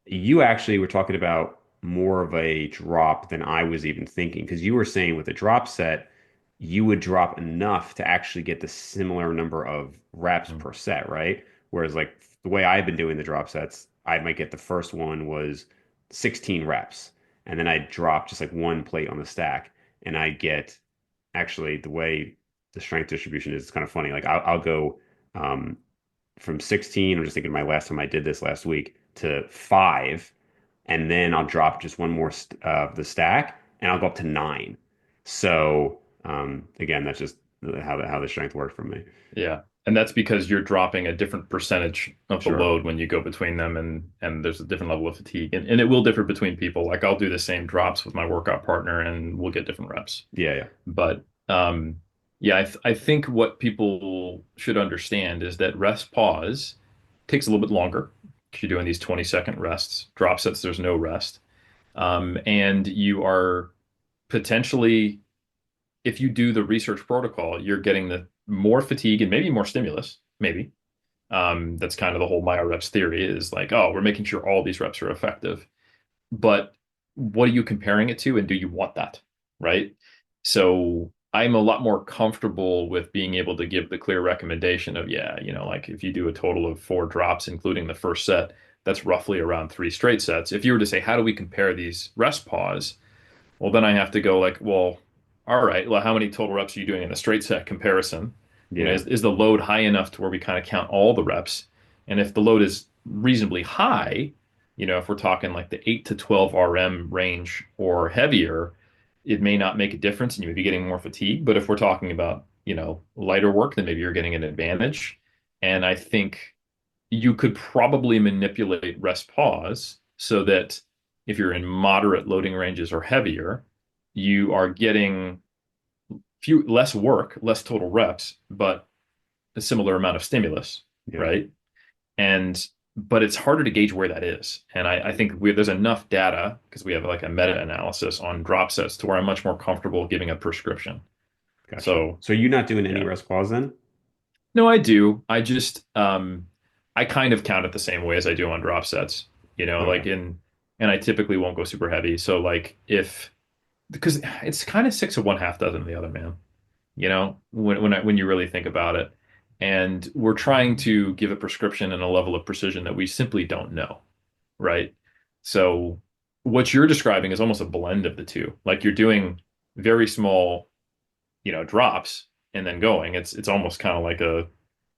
You actually were talking about more of a drop than I was even thinking because you were saying with a drop set, you would drop enough to actually get the similar number of reps Mm. per set, right? Whereas like the way I've been doing the drop sets, I might get the first one was 16 reps, and then I drop just like one plate on the stack, and I get actually the way the strength distribution is, it's kind of funny. Like I'll go um, from 16, I'm just thinking of my last time I did this last week, to five, and then I'll drop just one more of the stack, and I'll go up to nine. So again, that's just how the strength works for me. Yeah. And that's because you're dropping a different percentage of the Sure. load when you go between them and there's a different level of fatigue. And it will differ between people. Like I'll do the same drops with my workout partner and we'll get different reps. Yeah, yeah, But yeah, I think what people should understand is that rest pause takes a little bit longer. You're doing these 20-second rests. Drop sets, there's no rest. And you are potentially if you do the research protocol, you're getting the more fatigue and maybe more stimulus, maybe. That's kind of the whole myo reps theory is like, oh, we're making sure all these reps are effective. But what are you comparing it to, and do you want that? Right. So I'm a lot more comfortable with being able to give the clear recommendation of, yeah, like if you do a total of 4 drops, including the first set, that's roughly around 3 straight sets. If you were to say, how do we compare these rest pause? Well, then I have to go like, well, all right, well, how many total reps are you doing in the straight set comparison? yeah, Is the load high enough to where we kind of count all the reps? And if the load is reasonably high, if we're talking like the 8 to 12 RM range or heavier, it may not make a difference and you may be getting more fatigue. But if we're talking about, lighter work, then maybe you're getting an advantage. And I think you could probably manipulate rest pause so that if you're in moderate loading ranges or heavier, you are getting less work, less total reps, but a similar amount of stimulus, yeah. right? And but it's harder to gauge where that is. And I think there's enough data because we have like a meta-analysis on drop sets to where I'm much more comfortable giving a prescription. Gotcha. So So you're not doing any yeah. rest pause then? No, I do. I kind of count it the same way as I do on drop sets, Okay. and I typically won't go super heavy. So like if, because it's kind of six of one, half dozen of the other, man, when you really think about it. And we're trying to give a prescription and a level of precision that we simply don't know, right? So what you're describing is almost a blend of the two. Like you're doing very small, drops and then going. It's almost kind of like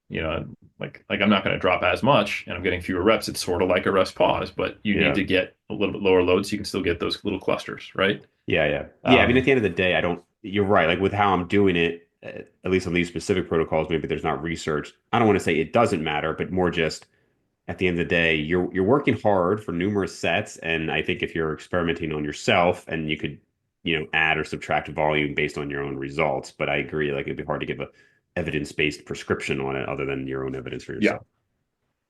you know, like I'm not going to drop as much and I'm getting fewer reps. It's sort of like a rest pause, but you need Yeah. to get a little bit lower load so you can still get those little clusters, right? Yeah, yeah. Yeah, I mean, at Um, the end of the day, I don't, you're right. Like with how I'm doing it, at least on these specific protocols, maybe there's not research. I don't want to say it doesn't matter, but more just at the end of the day, you're working hard for numerous sets. And I think if you're experimenting on yourself and you could, add or subtract volume based on your own results. But I agree, like it'd be hard to give a evidence-based prescription on it other than your own evidence for yeah.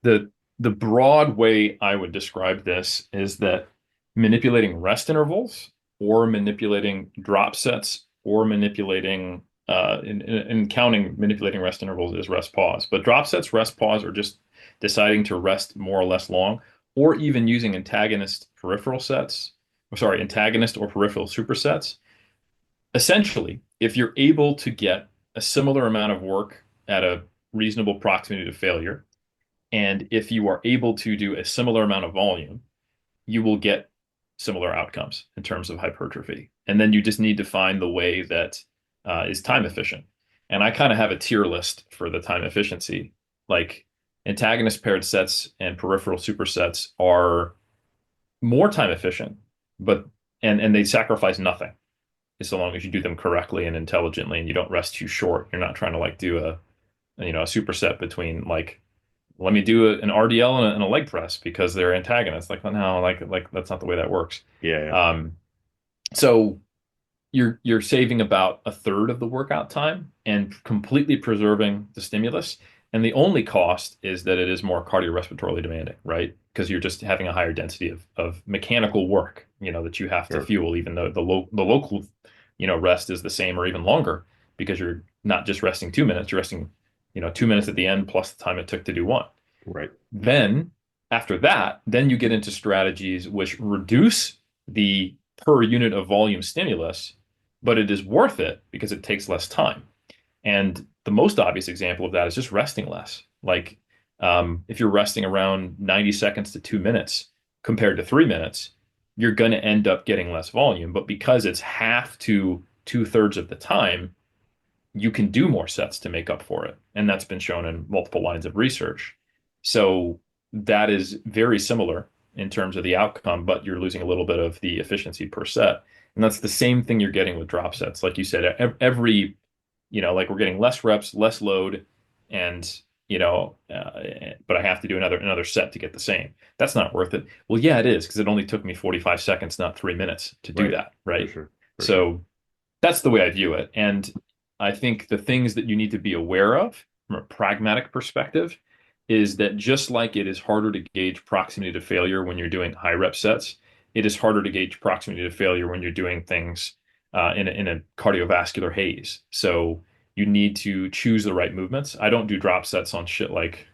yourself. The broad way I would describe this is that manipulating rest intervals or manipulating drop sets or manipulating in counting manipulating rest intervals is rest pause. But drop sets, rest pause are just deciding to rest more or less long, or even using antagonist peripheral sets, or sorry, antagonist or peripheral supersets. Essentially, if you're able to get a similar amount of work at a reasonable proximity to failure, and if you are able to do a similar amount of volume, you will get similar outcomes in terms of hypertrophy. And then you just need to find the way that is time efficient. And I kind of have a tier list for the time efficiency. Like antagonist paired sets and peripheral supersets are more time efficient, but and they sacrifice nothing so long as you do them correctly and intelligently and you don't rest too short. You're not trying to like do a superset between like let me do an RDL and a leg press because they're antagonists. Like, no, like that's not the way that works. Yeah, yeah. Um, so you're saving about a third of the workout time and completely preserving the stimulus. And the only cost is that it is more cardiorespiratorily demanding, right? Because you're just having a higher density of mechanical work, that you have to Sure. fuel, even though the local, rest is the same or even longer because you're not just resting 2 minutes, you're resting, 2 minutes at the end plus the time it took to do one. Right. Then after that, then you get into strategies which reduce the per unit of volume stimulus, but it is worth it because it takes less time. And the most obvious example of that is just resting less. Like if you're resting around 90 seconds to 2 minutes compared to 3 minutes, you're going to end up getting less volume. But because it's half to two-thirds of the time, you can do more sets to make up for it. And that's been shown in multiple lines of research. So that is very similar in terms of the outcome, but you're losing a little bit of the efficiency per set. And that's the same thing you're getting with drop sets. Like you said, every, like we're getting less reps, less load, and but I have to do another set to get the same. That's not worth it. Well, yeah, it is because it only took me 45 seconds, not 3 minutes to do Right. that, For right? sure. For sure. So that's the way I view it. And I think the things that you need to be aware of from a pragmatic perspective is that just like it is harder to gauge proximity to failure when you're doing high rep sets, it is harder to gauge proximity to failure when you're doing things in a cardiovascular haze. So you need to choose the right movements. I don't do drop sets on shit like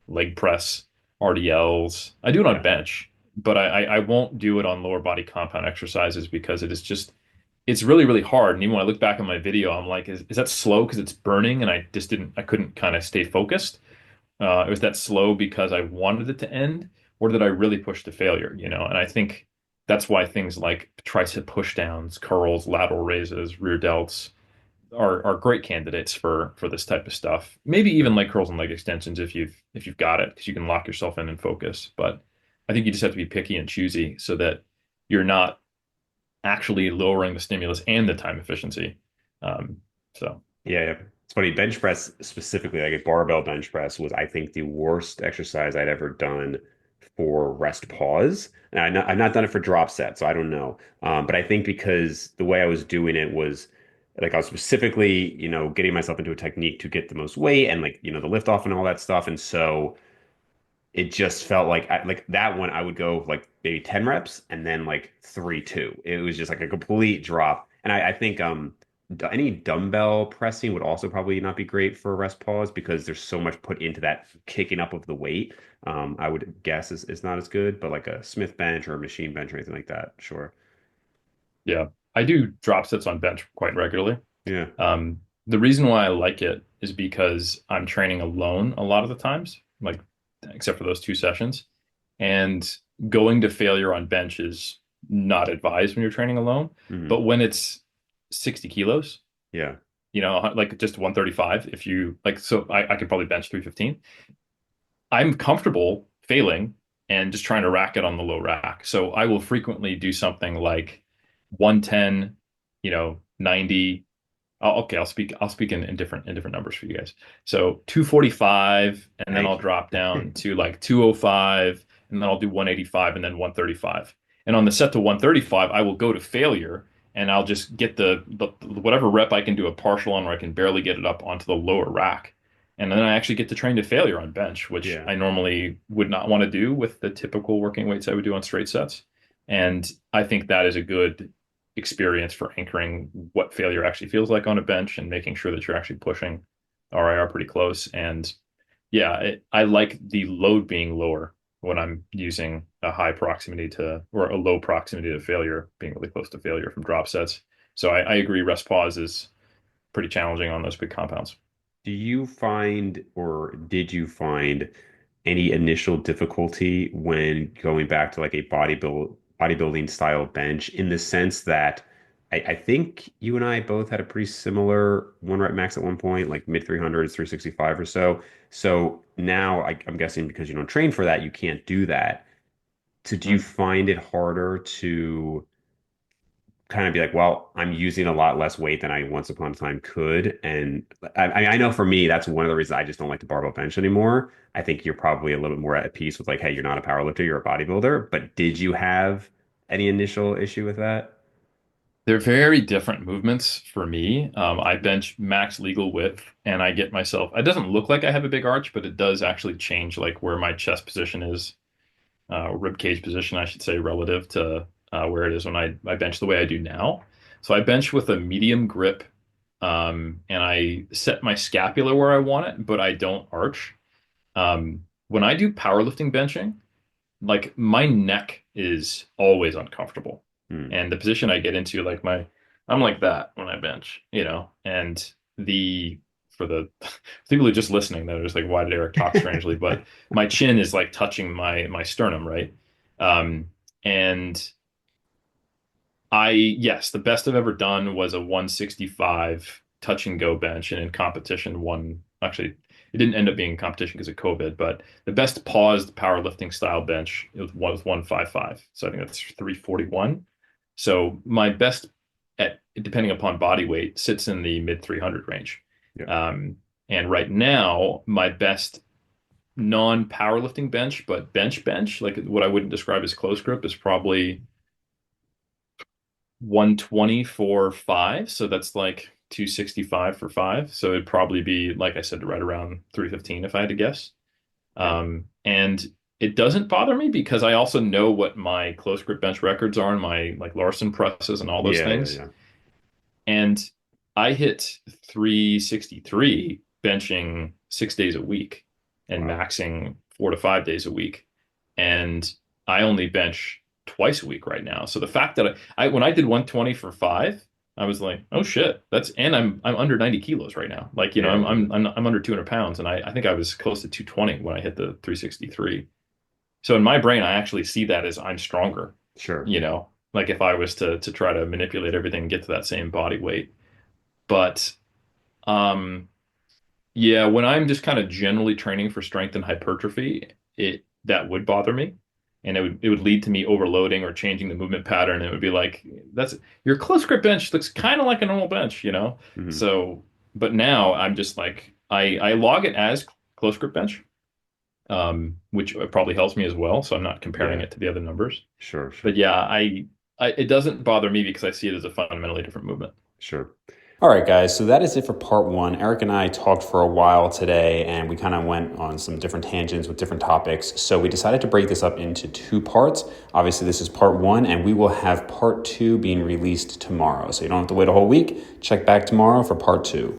leg press, RDLs. I do it on Yeah. bench, but I won't do it on lower body compound exercises because it's really, really hard. And even when I look back on my video, I'm like, is that slow because it's burning and I couldn't kind of stay focused? It was that slow because I wanted it to end, or did I really push to failure, And I think that's why things like tricep pushdowns, curls, lateral raises, rear delts are great candidates for this type of stuff. Maybe even Sure. like curls and leg extensions if you've got it, because you can lock yourself in and focus. But I think you just have to be picky and choosy so that you're not actually lowering the stimulus and the time efficiency. Um, so Yeah, yeah. It's funny. Bench press specifically, like a barbell bench press, was I think the worst exercise I'd ever done for rest pause. And I've not done it for drop set, so I don't know. But I think because the way I was doing it was like I was specifically, getting myself into a technique to get the most weight and like, the lift off and all that stuff. And so it just felt like like that one I would go like maybe 10 reps and then like 3 2. It was just like a complete drop. And I think any dumbbell pressing would also probably not be great for a rest pause because there's so much put into that kicking up of the weight. I would guess is not as good, but like a Smith bench or a machine bench or anything like that, sure. yeah, I do drop sets on bench quite regularly. Yeah. The reason why I like it is because I'm training alone a lot of the times, like except for those 2 sessions. And going to failure on bench is not advised when you're training alone. Hmm. But when it's 60 kilos, Yeah. like just 135, if you like, so I could probably bench 315. I'm comfortable failing and just trying to rack it on the low rack. So I will frequently do something like 110, 90. Okay, I'll speak in different numbers for you guys. So 245, and then I'll Thank you. drop down to like 205, and then I'll do 185 and then 135. And on the set to 135, I will go to failure and I'll just get the whatever rep I can do a partial on where I can barely get it up onto the lower rack. And then I actually get to train to failure on bench, which Yeah. I normally would not want to do with the typical working weights I would do on straight sets. And I think that is a good experience for anchoring what failure actually feels like on a bench and making sure that you're actually pushing RIR pretty close. And Yeah, I like the load being lower when I'm using a high proximity to, or a low proximity to failure, being really close to failure from drop sets. So I agree, rest pause is pretty challenging on those big compounds. Do you find, or did you find any initial difficulty when going back to like a bodybuilding style bench in the sense that I think you and I both had a pretty similar one rep max at one point, like mid 300s, 365 or so. So now I'm guessing because you don't train for that, you can't do that. So do you Mm. find it harder to kind of be like, well, I'm using a lot less weight than I once upon a time could. And I mean, I know for me, that's one of the reasons I just don't like the barbell bench anymore. I think you're probably a little bit more at peace with like, hey, you're not a power lifter, you're a bodybuilder. But did you have any initial issue with that? They're very different movements for me. I bench max legal width and I get myself, it doesn't look like I have a big arch, but it does actually change like where my chest position is, rib cage position, I should say, relative to where it is when I bench the way I do now. So I bench with a medium grip, and I set my scapula where I want it, but I don't arch. When I do powerlifting benching, like my neck is always uncomfortable. Hmm. And the position I get into, like I'm like that when I bench, and the, for the people who are just listening, they're just like, why did Eric talk strangely? But my chin is like touching my sternum, right? Um, and yes, the best I've ever done was a 165 touch and go bench. And in competition, actually, it didn't end up being in competition because of COVID, but the best paused powerlifting style bench was 155. So I think that's 341. So my best depending upon body weight, sits in the mid 300 range. Yeah. Um, and right now, my best non-powerlifting bench, but bench, like what I wouldn't describe as close grip, is probably 120 for five. So that's like 265 for five. So it'd probably be, like I said, right around 315 if I had to guess. Yeah. And it doesn't bother me because I also know what my close grip bench records are and my like Larson presses and all those Yeah. Yeah. things. Yeah. And I hit 363 benching 6 days a week and Wow. maxing 4 to 5 days a week. And I only bench twice a week right now. So the fact that when I did 120 for five, I was like, oh shit, and I'm under 90 kilos right now. Like, Yeah. Yeah. I'm under 200 pounds. And I think I was close to 220 when I hit the 363. So in my brain, I actually see that as I'm stronger, Sure. like if I was to try to manipulate everything and get to that same body weight. But um, yeah, when I'm just kind of generally training for strength and hypertrophy, it that would bother me. And it would lead to me overloading or changing the movement pattern. It would be like, that's your close grip bench looks kind of like a normal bench. Hmm. So, but now I'm just like I log it as close grip bench, which probably helps me as well. So I'm not comparing Yeah. it to the other numbers. Sure. But Sure. yeah, it doesn't bother me because I see it as a fundamentally different movement. Sure. All right, guys. So that is it for part one. Eric and I talked for a while today, and we kind of went on some different tangents with different topics. So we decided to break this up into two parts. Obviously, this is part one, and we will have part two being released tomorrow. So you don't have to wait a whole week. Check back tomorrow for part two.